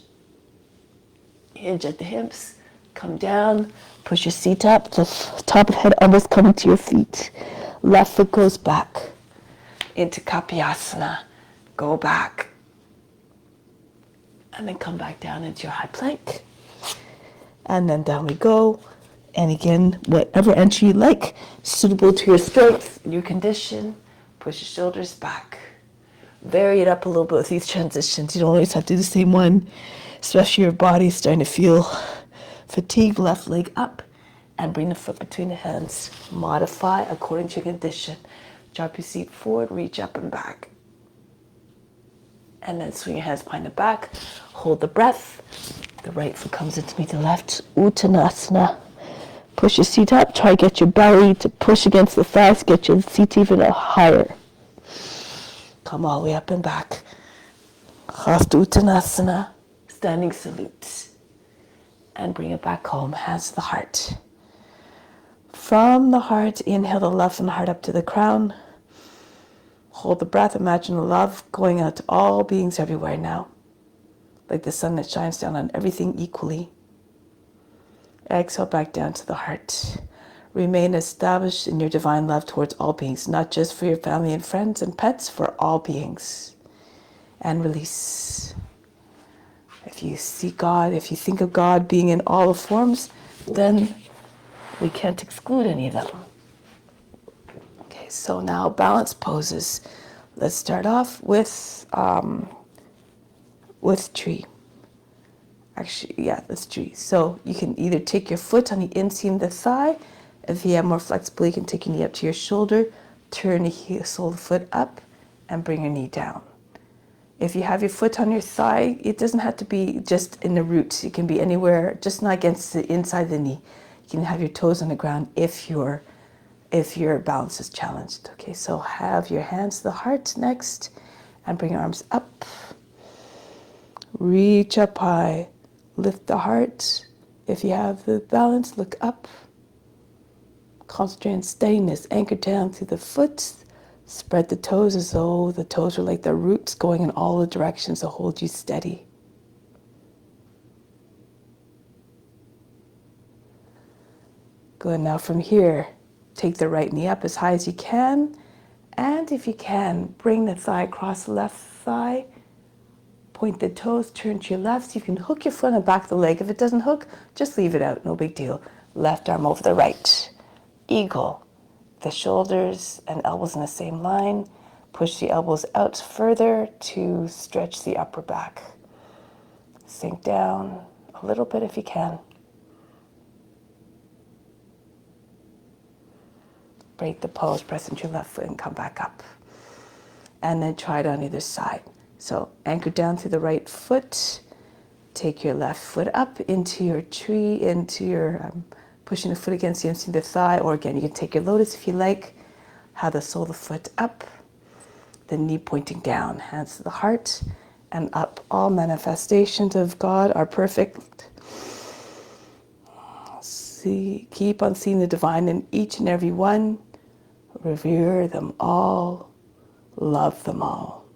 Hinge at the hips. Come down. Push your seat up. The top of the head almost coming to your feet. Left foot goes back. Into Kapyasana. Go back. And then come back down into your high plank. And then down we go. And again, whatever entry you like, suitable to your strength and your condition. Push your shoulders back. Vary it up a little bit with these transitions. You don't always have to do the same one, especially your body's starting to feel fatigued. Left leg up and bring the foot between the hands. Modify according to your condition. Drop your seat forward, reach up and back. And then swing your hands behind the back. Hold the breath. The right foot comes in to meet the left. Uttanasana. Push your seat up. Try to get your belly to push against the thighs. Get your seat even higher. Come all the way up and back. Hasta Uttanasana. Standing salute. And bring it back home. Hands to the heart. From the heart, inhale the love from the heart up to the crown. Hold the breath. Imagine the love going out to all beings everywhere now. Like the sun that shines down on everything equally. Exhale back down to the heart. Remain established in your divine love towards all beings, not just for your family and friends and pets, for all beings. And release. If you see God, if you think of God being in all the forms, then we can't exclude any of them. so now balance poses. Let's start off with tree. Actually, yeah, that's tree. So you can either take your foot on the inseam of the thigh. If you have more flexibility, you can take your knee up to your shoulder, turn the sole of the foot up, and bring your knee down. If you have your foot on your thigh, it doesn't have to be just in the roots. It can be anywhere, just not against the inside of the knee. You can have your toes on the ground if your balance is challenged. Okay, so have your hands to the heart next, and bring your arms up. Reach up high. Lift the heart. If you have the balance, look up. Concentrate on steadiness. Anchor down through the foot. Spread the toes as though the toes are like the roots going in all the directions to hold you steady. Good. Now from here, take the right knee up as high as you can. And if you can, bring the thigh across the left thigh. Point the toes, turn to your left. So you can hook your foot on the back of the leg. If it doesn't hook, just leave it out. No big deal. Left arm over the right. Eagle. The shoulders and elbows in the same line. Push the elbows out further to stretch the upper back. Sink down a little bit if you can. Break the pose, press into your left foot and come back up. And then try it on either side. So anchor down through the right foot. Take your left foot up into your tree, into your pushing the foot against the inside of the thigh, or again, you can take your lotus if you like. Have the sole of the foot up, the knee pointing down, hands to the heart, and up. All manifestations of God are perfect. Keep on seeing the divine in each and every one. Revere them all. Love them all.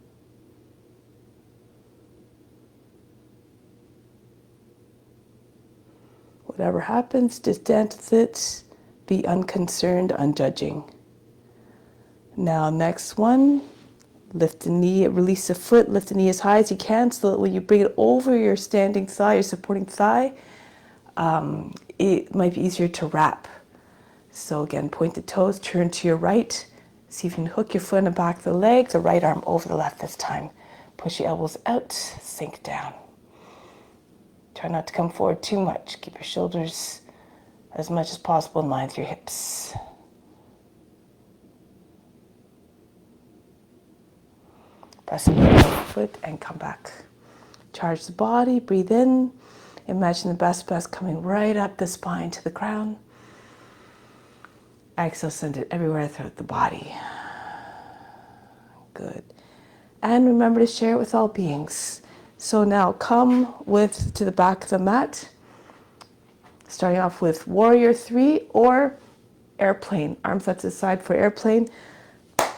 Whatever happens, just dance with it. Be unconcerned, unjudging. Now, next one. Lift the knee, release the foot, lift the knee as high as you can so that when you bring it over your standing thigh, your supporting thigh, it might be easier to wrap. So again, point the toes, turn to your right. See if you can hook your foot in the back of the leg, the right arm over the left this time. Push your elbows out, sink down. Try not to come forward too much. Keep your shoulders as much as possible in line with your hips. Press into your left foot and come back. Charge the body, breathe in. Imagine the best breath coming right up the spine to the crown. Exhale, send it everywhere throughout the body. Good. And remember to share it with all beings. So now come to the back of the mat, starting off with warrior 3 or airplane. Arms out to the side for airplane.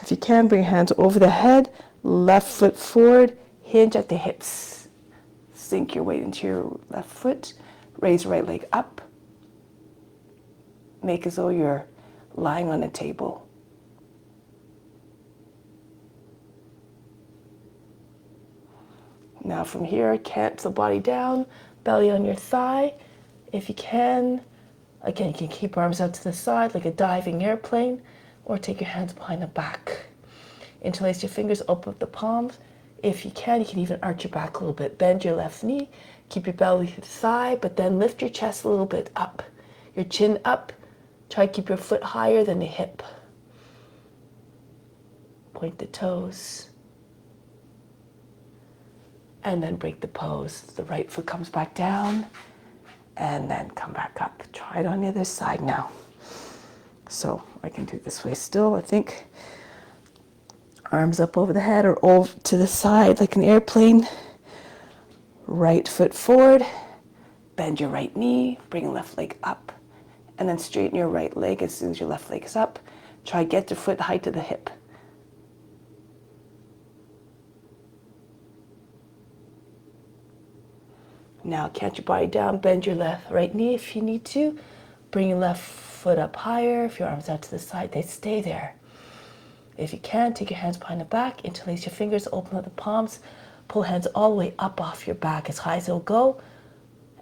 If you can, bring your hands over the head, left foot forward, hinge at the hips. Sink your weight into your left foot, raise your right leg up. Make as though you're lying on a table. Now from here, cant the body down, belly on your thigh. If you can, again, you can keep arms out to the side like a diving airplane, or take your hands behind the back. Interlace your fingers, open up the palms. If you can even arch your back a little bit. Bend your left knee, keep your belly to the side, but then lift your chest a little bit up. Your chin up, try to keep your foot higher than the hip. Point the toes. And then break the pose. The right foot comes back down and then come back up. Try it on the other side now. So I can do it this way still, I think. Arms up over the head or over to the side like an airplane. Right foot forward. Bend your right knee. Bring left leg up. And then straighten your right leg as soon as your left leg is up. Try to get your foot height to the hip. Now cant your body down, bend your right knee if you need to. Bring your left foot up higher. If your arms out to the side, they stay there. If you can, take your hands behind the back, interlace your fingers, open up the palms, pull hands all the way up off your back as high as it'll go.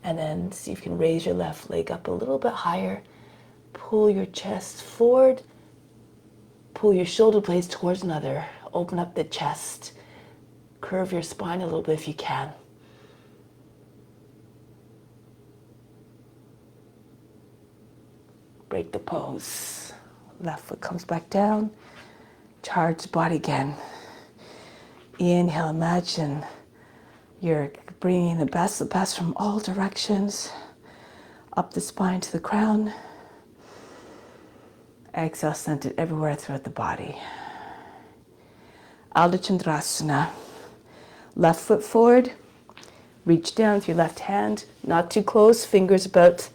And then see if you can raise your left leg up a little bit higher. Pull your chest forward. pull your shoulder blades towards another. Open up the chest. Curve your spine a little bit if you can. Break the pose. Left foot comes back down. Charge the body again. Inhale, imagine you're bringing the best from all directions. Up the spine to the crown. Exhale, send it everywhere throughout the body. Ardha Chandrasana. Left foot forward. Reach down with your left hand. Not too close. Fingers about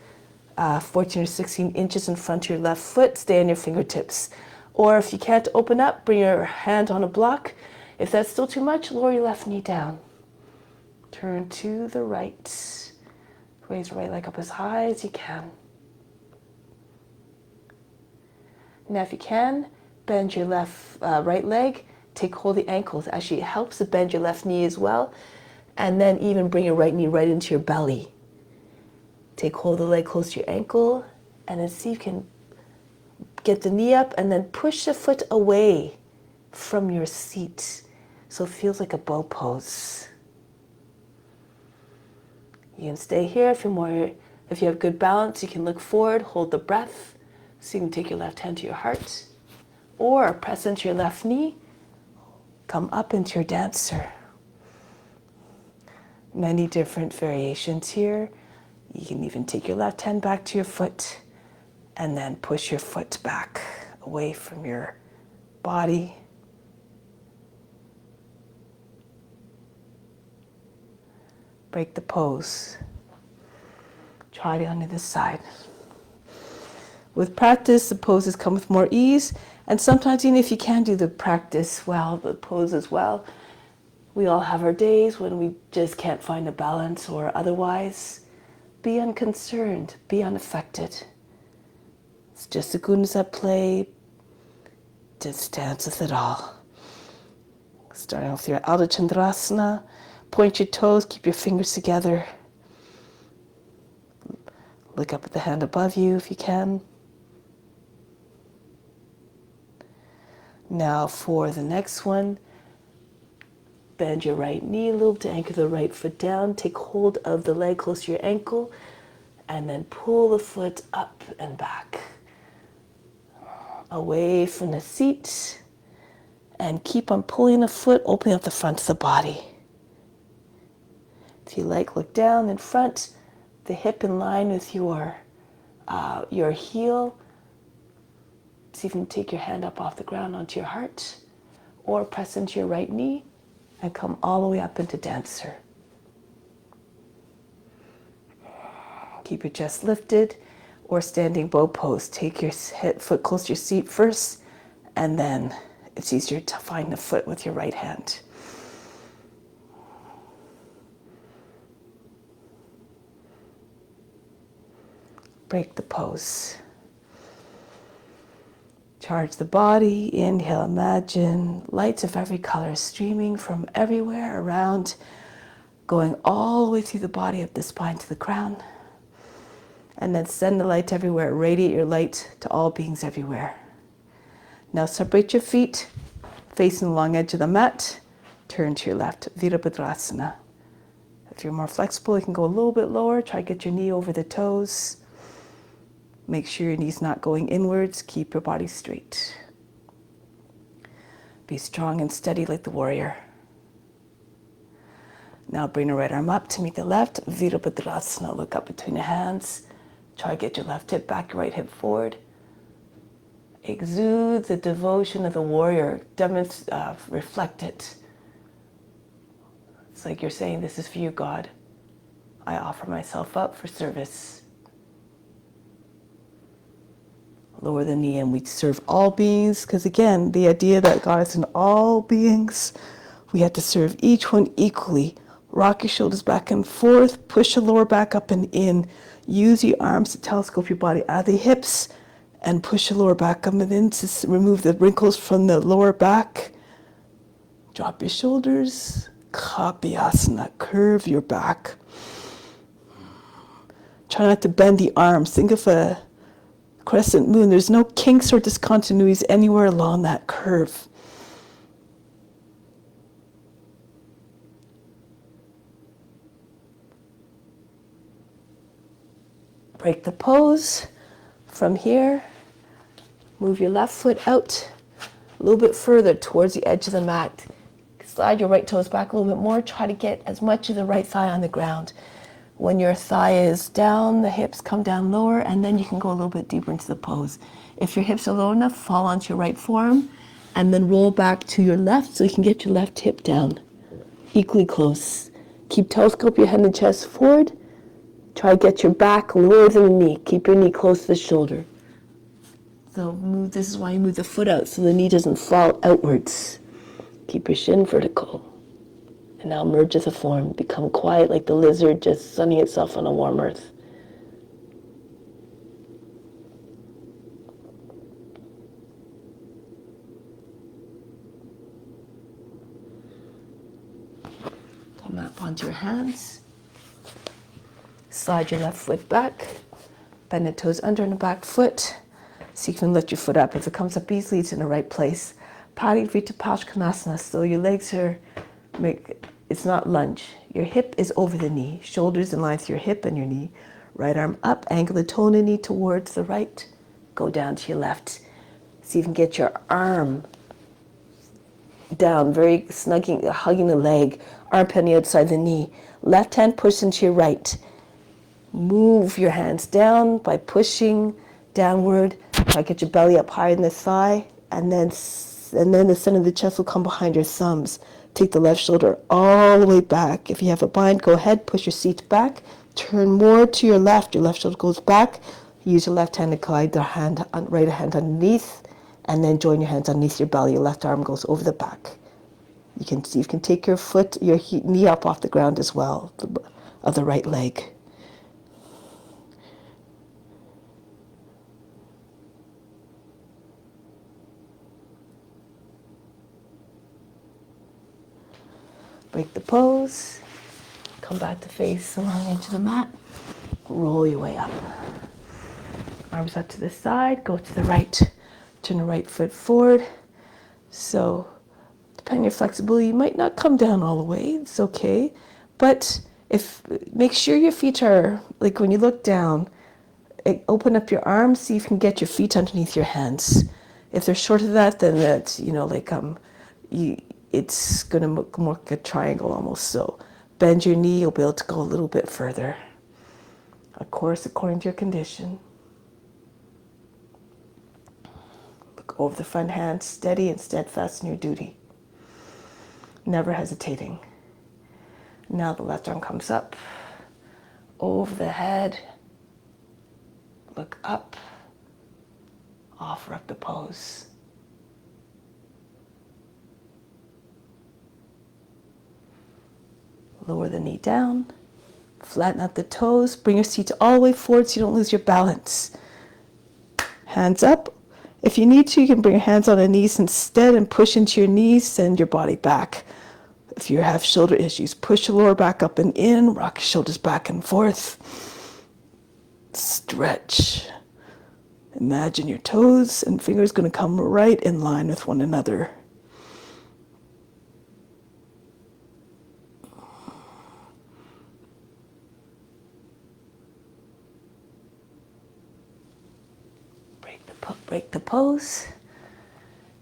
14 or 16 inches in front of your left foot. Stay on your fingertips. Or if you can't open up, bring your hand on a block. If that's still too much, lower your left knee down. Turn to the right. Raise your right leg up as high as you can. Now if you can, bend your right leg. Take hold of the ankles. Actually, it helps to bend your left knee as well. And then even bring your right knee right into your belly. Take hold of the leg close to your ankle. And then see if you can get the knee up and then push the foot away from your seat. So it feels like a bow pose. You can stay here if you have good balance. You can look forward, hold the breath. So you can take your left hand to your heart. Or press into your left knee. Come up into your dancer. Many different variations here. You can even take your left hand back to your foot and then push your foot back away from your body. Break the pose. Try it on this side. With practice, the poses come with more ease, and sometimes even if you can't do the practice well, the pose as well, we all have our days when we just can't find a balance or otherwise. Be unconcerned, be unaffected. It's just the gunas at play. Just dance with it all. Starting with your Ardha Chandrasana. Point your toes, keep your fingers together. Look up at the hand above you if you can. Now for the next one, bend your right knee a little to anchor the right foot down. Take hold of the leg close to your ankle and then pull the foot up and back. Away from the seat and keep on pulling the foot, opening up the front of the body. If you like, look down in front, the hip in line with your heel. See if you can take your hand up off the ground onto your heart, or press into your right knee and come all the way up into dancer. Keep your chest lifted, or standing bow pose. Take your foot close to your seat first, and then it's easier to find the foot with your right hand. Break the pose. Charge the body. Inhale, imagine lights of every color streaming from everywhere around, going all the way through the body, up the spine to the crown. And then send the light everywhere. Radiate your light to all beings everywhere. Now separate your feet, facing the long edge of the mat. Turn to your left, Virabhadrasana. If you're more flexible, you can go a little bit lower. Try to get your knee over the toes. Make sure your knee's not going inwards. Keep your body straight. Be strong and steady like the warrior. Now bring the right arm up to meet the left. Virabhadrasana. Look up between the hands. Try to get your left hip back, your right hip forward. Exude the devotion of the warrior. Reflect it. It's like you're saying, this is for you, God. I offer myself up for service. Lower the knee, and we serve all beings, because again, the idea that God is in all beings, we have to serve each one equally. Rock your shoulders back and forth, push the lower back up and in. Use your arms to telescope your body out of the hips and push the lower back up and in to remove the wrinkles from the lower back. Drop your shoulders, Kapiyasana, curve your back. Try not to bend the arms. Think of a crescent moon. There's no kinks or discontinuities anywhere along that curve. Break the pose. From here, move your left foot out a little bit further towards the edge of the mat. Slide your right toes back a little bit more. Try to get as much of the right thigh on the ground. When your thigh is down, the hips come down lower, and then you can go a little bit deeper into the pose. If your hips are low enough, fall onto your right forearm, and then roll back to your left so you can get your left hip down. Equally close. Keep telescope your head and chest forward. Try to get your back lower than the knee. Keep your knee close to the shoulder. So this is why you move the foot out so the knee doesn't fall outwards. Keep your shin vertical. And now merge as a form. Become quiet like the lizard just sunning itself on a warm earth. Come up onto your hands. Slide your left foot back. Bend the toes under and the back foot. So you can lift your foot up. If it comes up easily, it's in the right place. Parivrita Paskonasana. So your legs are, it's not lunge. Your hip is over the knee. Shoulders in line with your hip and your knee. Right arm up. Angle the toe and the knee towards the right. Go down to your left. So you can get your arm down, very snugging, hugging the leg. Armpit on the outside the knee. Left hand push into your right. Move your hands down by pushing downward. Try to get your belly up higher than the thigh, and then the center of the chest will come behind your thumbs. Take the left shoulder all the way back. If you have a bind, go ahead, push your seat back. Turn more to your left. Your left shoulder goes back. Use your left hand to guide the right hand underneath, and then join your hands underneath your belly. Your left arm goes over the back. You can see you can take your knee up off the ground as well, of the right leg. Break the pose. Come back to face the long edge of the mat. Roll your way up. Arms out to the side. Go to the right. Turn the right foot forward. So, depending on your flexibility, you might not come down all the way. It's okay. But make sure your feet are, like when you look down, open up your arms. See if you can get your feet underneath your hands. If they're short of that, then that's, it's going to look more like a triangle almost. So bend your knee, you'll be able to go a little bit further. Of course, according to your condition. Look over the front hand, steady and steadfast in your duty. Never hesitating. Now the left arm comes up, over the head. Look up, offer up the pose. Lower the knee down, flatten out the toes, bring your seat all the way forward so you don't lose your balance. Hands up. If you need to, you can bring your hands on the knees instead and push into your knees, send your body back. If you have shoulder issues, push your lower back up and in, rock your shoulders back and forth. Stretch. Imagine your toes and fingers going to come right in line with one another. Break the pose,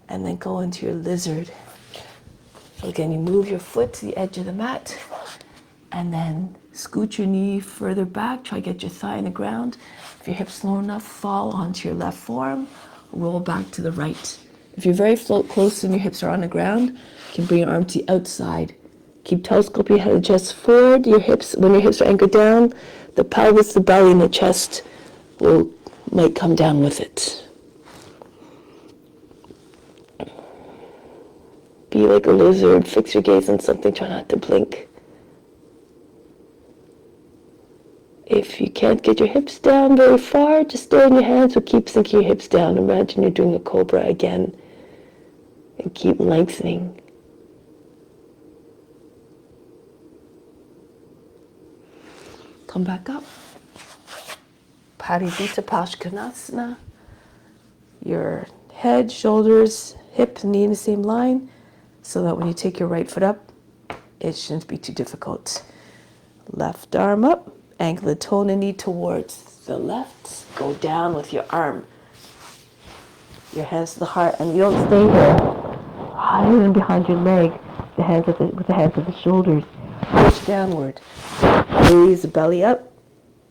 and then go into your lizard. So again, you move your foot to the edge of the mat, and then scoot your knee further back. Try to get your thigh in the ground. If your hips low enough, fall onto your left forearm. Roll back to the right. If you're very close and your hips are on the ground, you can bring your arm to the outside. Keep telescope your head and chest forward. When your hips are anchored down, the pelvis, the belly, and the chest might come down with it. Be like a lizard, fix your gaze on something, try not to blink. If you can't get your hips down very far, just stay on your hands or keep sinking your hips down. Imagine you're doing a cobra again and keep lengthening. Come back up. Parivrita Paskonasana. your head, shoulders, hip, knee in the same line, so that when you take your right foot up, it shouldn't be too difficult. Left arm up, angle the toe and the knee towards the left. Go down with your arm. Your hands to the heart, and you don't stay here. Higher than behind your leg, with the hands at the shoulders. Push downward. Raise the belly up.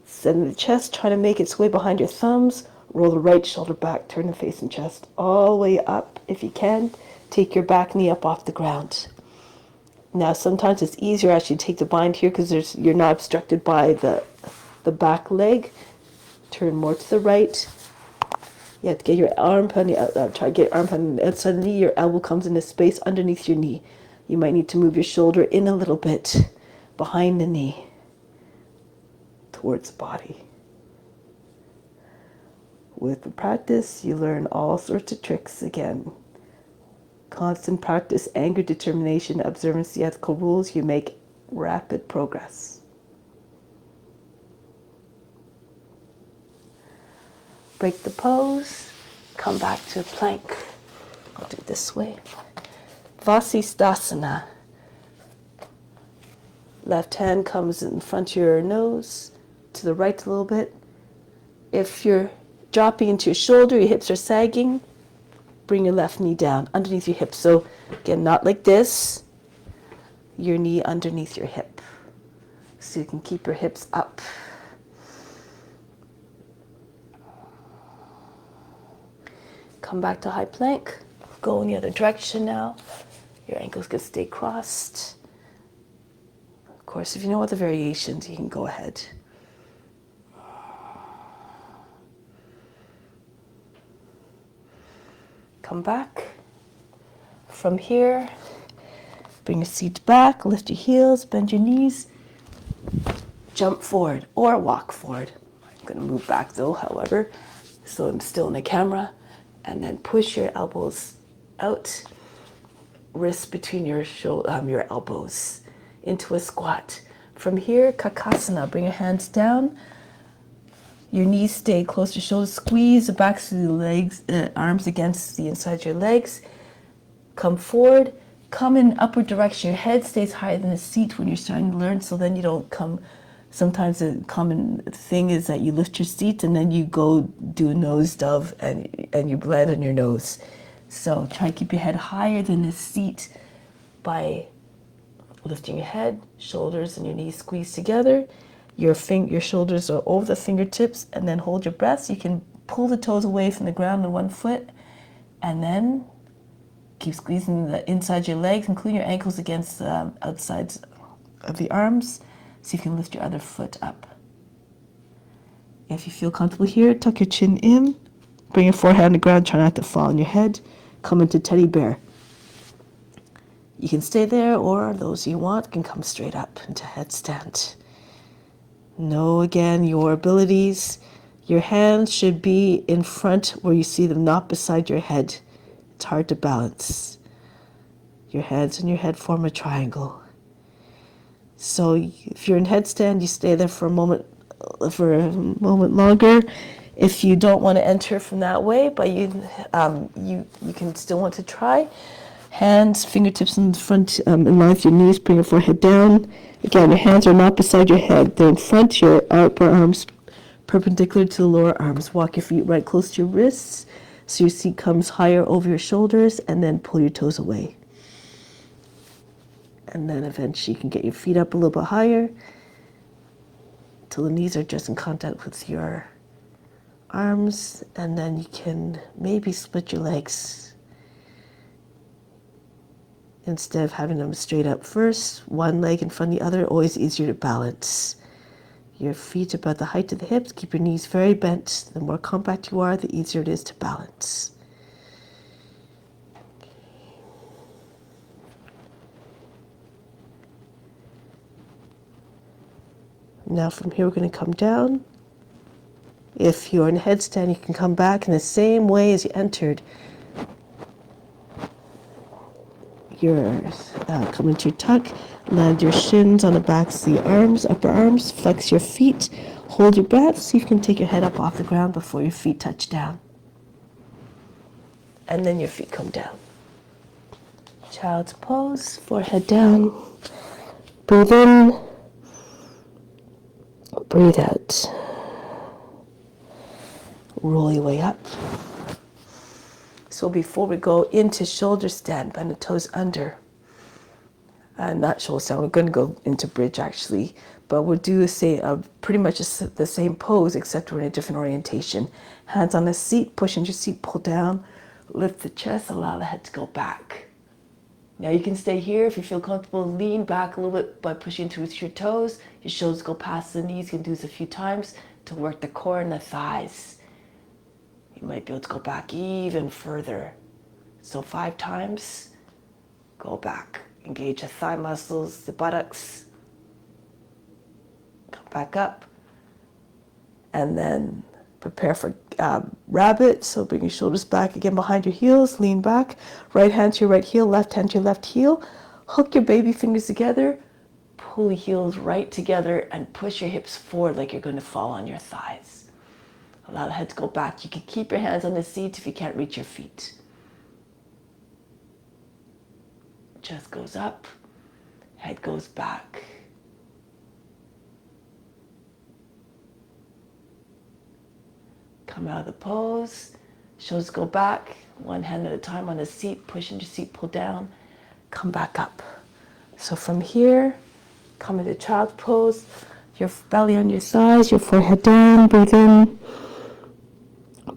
Send the chest, try to make its way behind your thumbs. Roll the right shoulder back, turn the face and chest all the way up if you can. Take your back knee up off the ground. Now sometimes it's easier actually to take the bind here because you're not obstructed by the back leg. Turn more to the right. You have to get your arm on the try to get your arm on the outside of the knee. Your elbow comes into space underneath your knee. You might need to move your shoulder in a little bit behind the knee towards the body. With the practice, you learn all sorts of tricks again. Constant practice, anger, determination, observance, the ethical rules, you make rapid progress. Break the pose, come back to a plank. I'll do it this way. Vasisthasana. Left hand comes in front of your nose, to the right a little bit. If you're dropping into your shoulder, your hips are sagging, bring your left knee down underneath your hip. So again, not like this, your knee underneath your hip. So you can keep your hips up. Come back to high plank. Go in the other direction now. Your ankles can stay crossed. Of course, if you know other variations, you can go ahead. Come back. From here, bring your seat back, lift your heels, bend your knees, jump forward or walk forward. I'm going to move back though, however, so I'm still in the camera. And then push your elbows out, wrists between your elbows into a squat. From here, Kakasana, bring your hands down. Your knees stay close to your shoulders. Squeeze the backs of the legs, arms against the inside of your legs. Come forward. Come in upward direction. Your head stays higher than the seat when you're starting to learn, so then you don't come. Sometimes the common thing is that you lift your seat and then you go do a nose dove and you land on your nose. So try to keep your head higher than the seat by lifting your head, shoulders and your knees squeeze together. Your shoulders are over the fingertips, and then hold your breath. So you can pull the toes away from the ground on one foot, and then keep squeezing the inside of your legs, including your ankles against the outsides of the arms. So you can lift your other foot up. If you feel comfortable here, tuck your chin in, bring your forehead on the ground, try not to fall on your head. Come into teddy bear. You can stay there, or those you want can come straight up into headstand. Know again your abilities. Your hands should be in front where you see them, not beside your head. It's hard to balance. Your hands and your head form a triangle. So if you're in headstand, you stay there for a moment longer. If you don't want to enter from that way, but you can still want to try. Hands, fingertips in front, in line with your knees. Bring your forehead down. Again, your hands are not beside your head. They're in front. Your upper arms perpendicular to the lower arms. Walk your feet right close to your wrists, so your seat comes higher over your shoulders, and then pull your toes away. And then eventually you can get your feet up a little bit higher till the knees are just in contact with your arms, and then you can maybe split your legs. Instead of having them straight up first, one leg in front of the other, always easier to balance. Your feet about the height of the hips, keep your knees very bent. The more compact you are, the easier it is to balance. Now from here, we're going to come down. If you're in headstand, you can come back in the same way as you entered. Come into your tuck, land your shins on the backs of the arms, upper arms, flex your feet, hold your breath, see if you can take your head up off the ground before your feet touch down. and then your feet come down. Child's pose, forehead down. Breathe in, breathe out. Roll your way up. So before we go into shoulder stand, bend the toes under. Not shoulder stand, we're going to go into bridge actually, but we'll do pretty much the same pose except we're in a different orientation. Hands on the seat, push into your seat, pull down, lift the chest, allow the head to go back. Now you can stay here if you feel comfortable, lean back a little bit by pushing through your toes, your shoulders go past the knees. You can do this a few times to work the core and the thighs. You might be able to go back even further. So 5 times, go back. Engage the thigh muscles, the buttocks. Come back up. And then prepare for rabbit. So bring your shoulders back again behind your heels. Lean back. Right hand to your right heel, left hand to your left heel. Hook your baby fingers together. Pull your heels right together and push your hips forward like you're going to fall on your thighs. Allow the head to go back. You can keep your hands on the seat if you can't reach your feet. Chest goes up, head goes back. Come out of the pose, shoulders go back, one hand at a time on the seat, push into seat, pull down, come back up. So from here, come into child's pose, your belly on your sides, your forehead down, breathe in,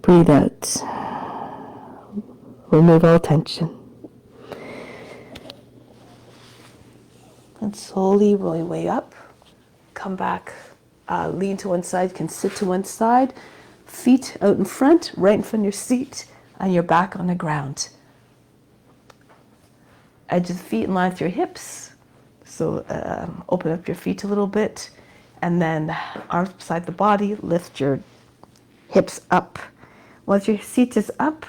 breathe out. Remove all tension. And slowly roll your way up. Come back, lean to one side, you can sit to one side. Feet out in front, right in front of your seat, and your back on the ground. Edge of the feet in line with your hips. So open up your feet a little bit. And then arms beside the body, lift your hips up. Once your seat is up,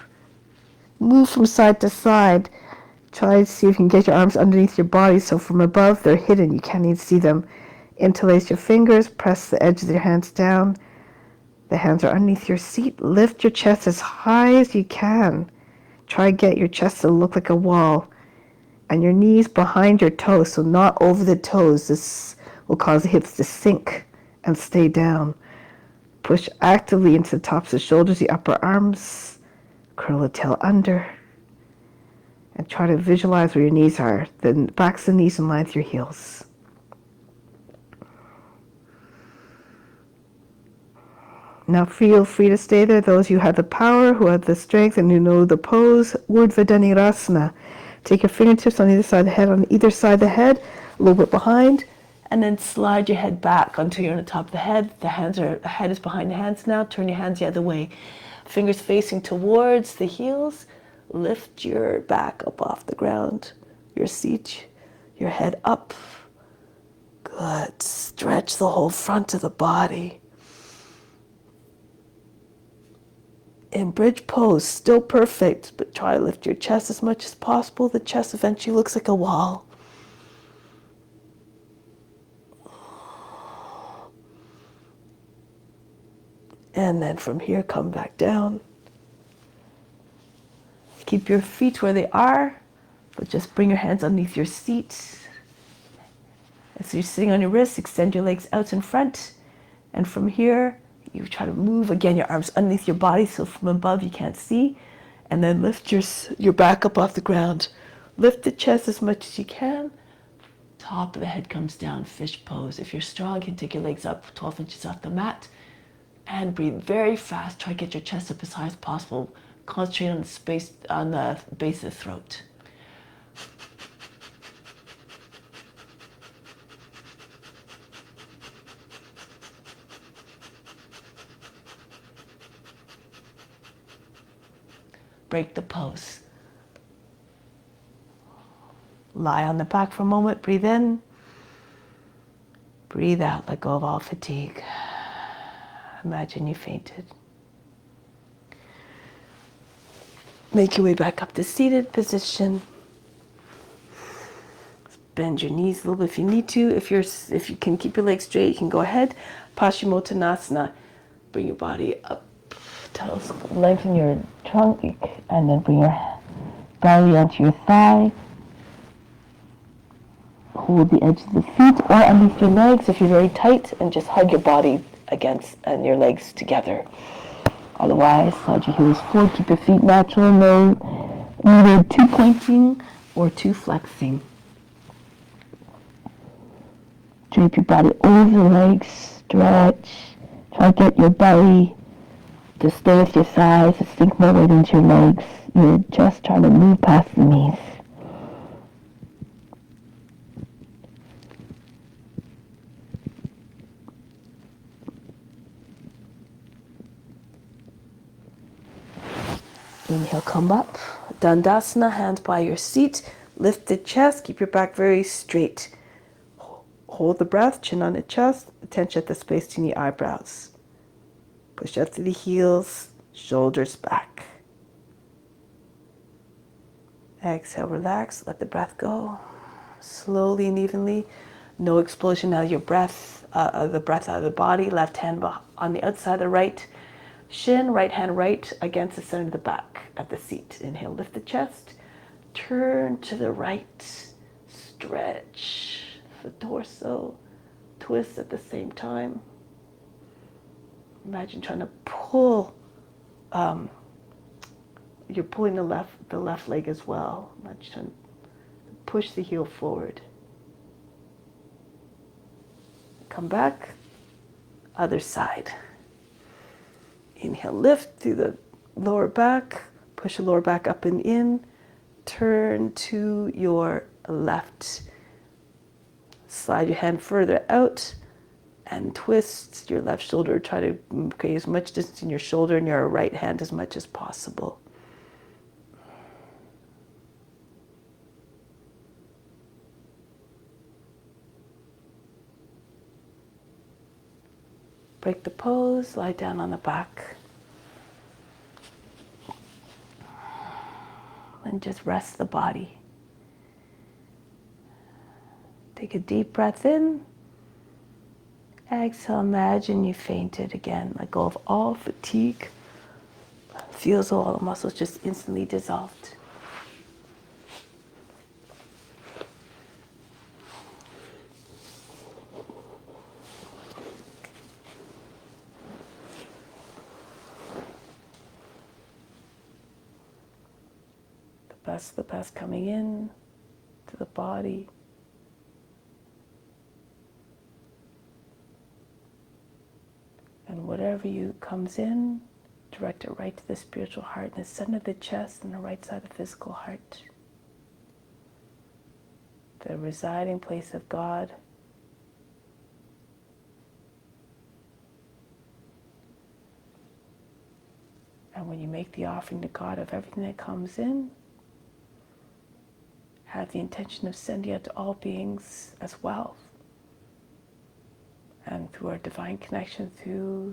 move from side to side. Try to see if you can get your arms underneath your body so from above they're hidden. You can't even see them. Interlace your fingers, press the edges of your hands down. The hands are underneath your seat. Lift your chest as high as you can. Try to get your chest to look like a wall. And your knees behind your toes, so not over the toes. This will cause the hips to sink and stay down. Push actively into the tops of the shoulders, the upper arms. Curl the tail under. And try to visualize where your knees are. The backs of the knees in line with your heels. Now feel free to stay there. Those who have the power, who have the strength, and who know the pose, Urdhva Dhanurasana. Take your fingertips on either side of the head, a little bit behind, and then slide your head back until you're on the top of the head. The head is behind the hands now. Turn your hands the other way. Fingers facing towards the heels. Lift your back up off the ground, your seat, your head up. Good. Stretch the whole front of the body. In bridge pose, still perfect, but try to lift your chest as much as possible. The chest eventually looks like a wall. And then from here, come back down. Keep your feet where they are, but just bring your hands underneath your seat. As you're sitting on your wrists, extend your legs out in front. And from here, you try to move, again, your arms underneath your body, so from above you can't see. And then lift your back up off the ground. Lift the chest as much as you can. Top of the head comes down, fish pose. If you're strong, you can take your legs up 12 inches off the mat. And breathe very fast. Try to get your chest up as high as possible. Concentrate on the base of the throat. Break the pose. Lie on the back for a moment. Breathe in. Breathe out. Let go of all fatigue. Imagine you fainted. Make your way back up to seated position. Bend your knees a little bit if you need to. If you can keep your legs straight, you can go ahead. Paschimottanasana. Bring your body up Lengthen your trunk and then bring your belly onto your thigh. Hold the edge of the feet or underneath your legs if you're very tight, and just hug your body against and your legs together. Otherwise, slide your heels forward, keep your feet natural, neither too pointing or too flexing. Drape your body over the legs, stretch. Try to get your belly to stay with your thighs, to sink more weight into your legs. You're just trying to move past the knees. Inhale, come up. Dandasana, hands by your seat. Lift the chest, keep your back very straight. Hold the breath, chin on the chest, attention at the space between the eyebrows. Push up through the heels, shoulders back. Exhale, relax, let the breath go. Slowly and evenly. No explosion out of your breath, the breath out of the body. Left hand on the outside of the right shin, right hand right against the center of the back at the seat. Inhale, lift the chest. Turn to the right. Stretch the torso. Twist at the same time. Imagine trying to pull. You're pulling the left leg as well. Imagine trying to push the heel forward. Come back. Other side. Inhale, lift through the lower back. Push the lower back up and in. Turn to your left. Slide your hand further out and twist your left shoulder. Try to create as much distance in your shoulder and your right hand as much as possible. Break the pose, lie down on the back. And just rest the body. Take a deep breath in. Exhale, imagine you fainted again. Let go of all fatigue. Feel as though all the muscles just instantly dissolved. The best coming in to the body. And whatever you comes in, direct it right to the spiritual heart in the center of the chest and the right side of the physical heart. The residing place of God. And when you make the offering to God of everything that comes in, have the intention of sending it to all beings as well. And through our divine connection, through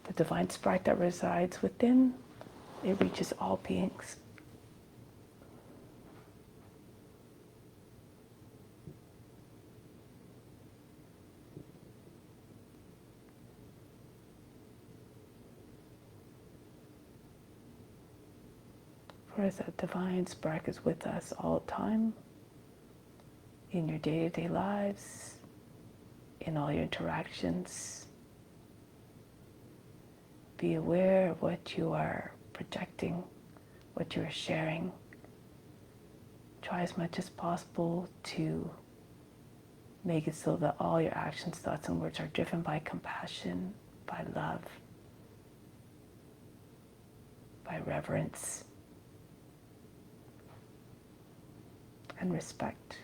the divine spark that resides within, it reaches all beings. For as that divine spark is with us all the time, in your day-to-day lives, in all your interactions, be aware of what you are projecting, what you are sharing. Try as much as possible to make it so that all your actions, thoughts, and words are driven by compassion, by love, by reverence, and respect.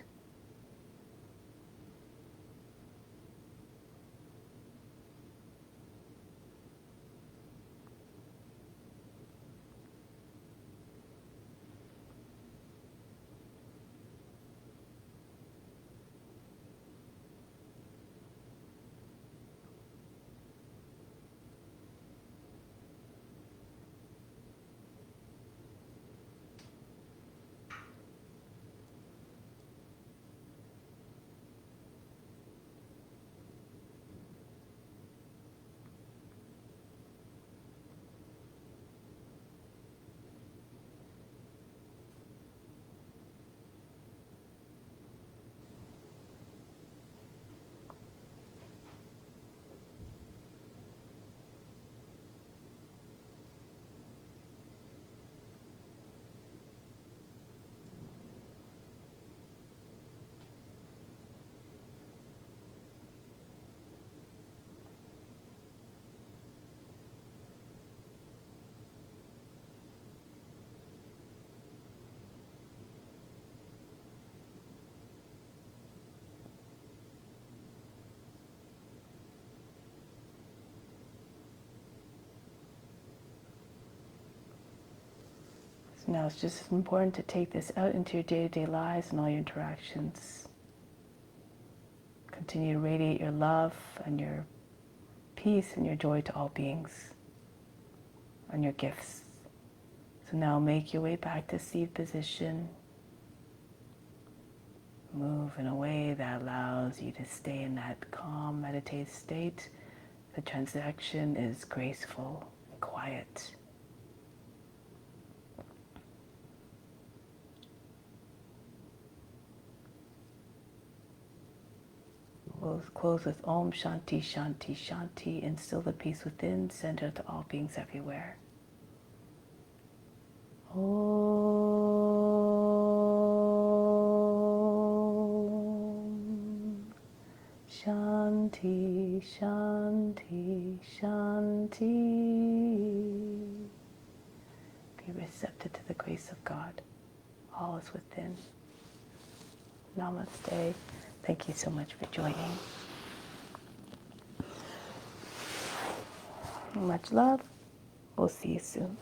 So now it's just as important to take this out into your day-to-day lives and all your interactions. Continue to radiate your love and your peace and your joy to all beings and your gifts. So now make your way back to seated position. Move in a way that allows you to stay in that calm, meditative state. The transaction is graceful and quiet. We'll close with Om Shanti Shanti Shanti. Instill the peace within, send it to all beings everywhere. Om Shanti Shanti Shanti. Be receptive to the grace of God. All is within. Namaste. Thank you so much for joining. Much love. We'll see you soon.